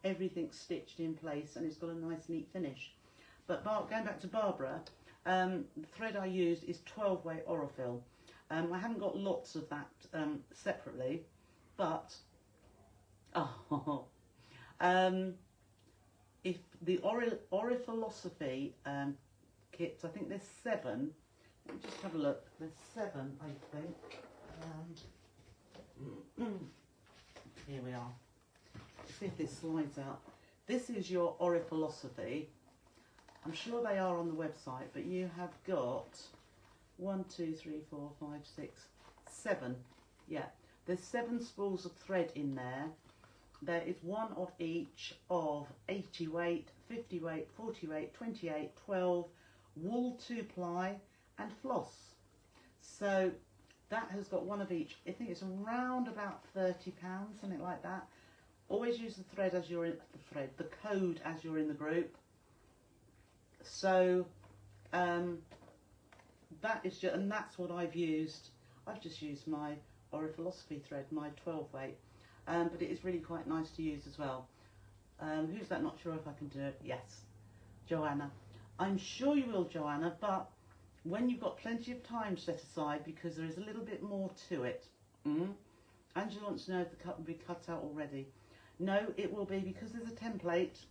everything's stitched in place and it's got a nice neat finish. But going back to Barbara, the thread I used is 12 weight Orifil. I haven't got lots of that separately, but if the Orifilosophy kits, I think there's 7. Let me just have a look. There's 7, I think. Here we are. Let's see if this slides out. This is your Orifilosophy. I'm sure they are on the website, but you have got 1, 2, 3, 4, 5, 6, 7. Yeah, there's 7 spools of thread in there. There is one of each of 80 weight, 50 weight, 40 weight, 28, 12, wool 2-ply and floss. So that has got one of each. I think it's around about £30, something like that. Always use the thread as you're in the code as you're in the group. So that is just, and that's what I've used. I've just used my Orifilosophy thread, my 12 weight, but it is really quite nice to use as well. Who's that? Not sure if I can do it. Yes, Joanna. I'm sure you will, Joanna, but when you've got plenty of time set aside, because there is a little bit more to it. Angela wants to know if the cut will be cut out already. No, it will be, because there's a template.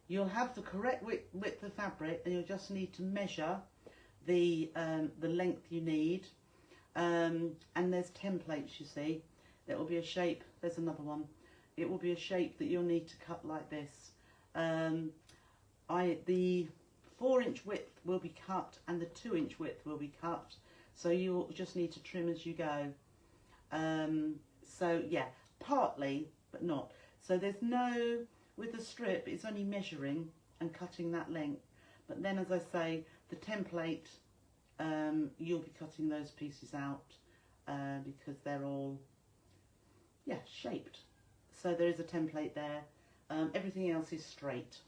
You'll have the correct width of fabric, and you'll just need to measure the length you need. And there's templates, you see. There will be a shape. There's another one. It will be a shape that you'll need to cut like this. The 4-inch width will be cut and the 2-inch width will be cut, so you'll just need to trim as you go. So yeah, partly, but not. So there's no, with the strip, it's only measuring and cutting that length. But then, as I say, the template, you'll be cutting those pieces out because they're all, yeah, shaped. So there is a template there. Everything else is straight.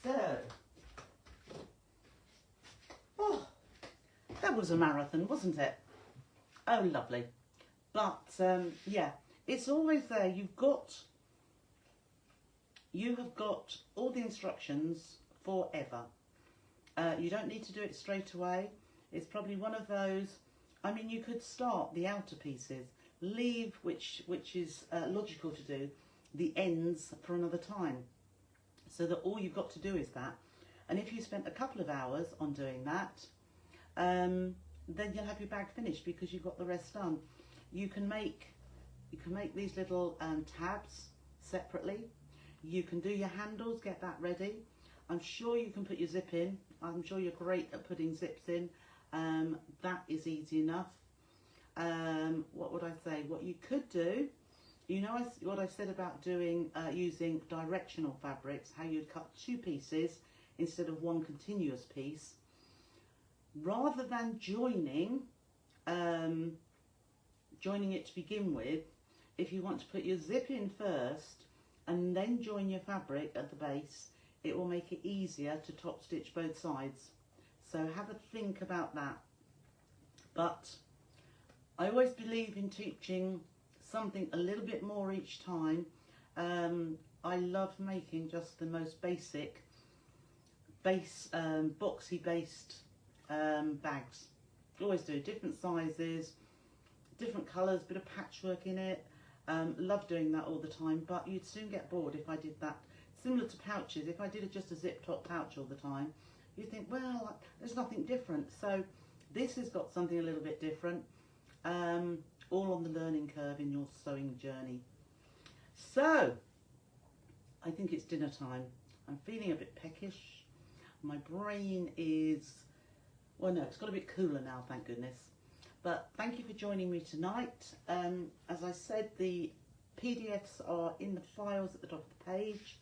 So, oh, that was a marathon, wasn't it? Oh, lovely. But yeah, it's always there. You have got all the instructions forever. You don't need to do it straight away. It's probably one of those. I mean, you could start the outer pieces, leave, which is logical to do, the ends for another time, so that all you've got to do is that. And if you spent a couple of hours on doing that, then you'll have your bag finished because you've got the rest done. You can make these little tabs separately. You can do your handles, get that ready. I'm sure you can put your zip in. I'm sure you're great at putting zips in. That is easy enough. What would I say? What you could do, you know what I said about doing using directional fabrics, how you'd cut 2 pieces instead of one continuous piece. rather than joining it to begin with, if you want to put your zip in first and then join your fabric at the base, it will make it easier to top stitch both sides. So have a think about that. But I always believe in teaching something a little bit more each time. I love making just the most basic boxy based bags. Always do different sizes, different colours, bit of patchwork in it. Love doing that all the time, but you'd soon get bored if I did that. Similar to pouches, if I did just a zip top pouch all the time, you'd think, well, there's nothing different. So this has got something a little bit different, all on the learning curve in your sewing journey. So I think it's dinner time. I'm feeling a bit peckish. My brain is, well, no, it's got a bit cooler now, thank goodness. But thank you for joining me tonight. As I said, the PDFs are in the files at the top of the page,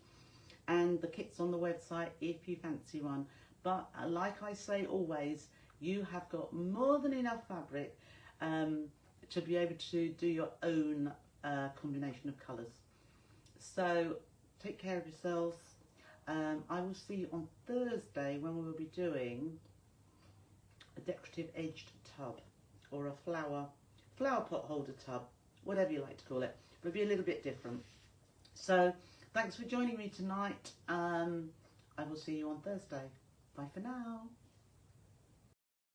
and the kit's on the website if you fancy one. But like I say always, you have got more than enough fabric to be able to do your own combination of colours. So take care of yourselves. I will see you on Thursday when we will be doing a decorative edged tub, or a flower pot holder tub, whatever you like to call it. It'll be a little bit different. So thanks for joining me tonight. I will see you on Thursday. Bye for now.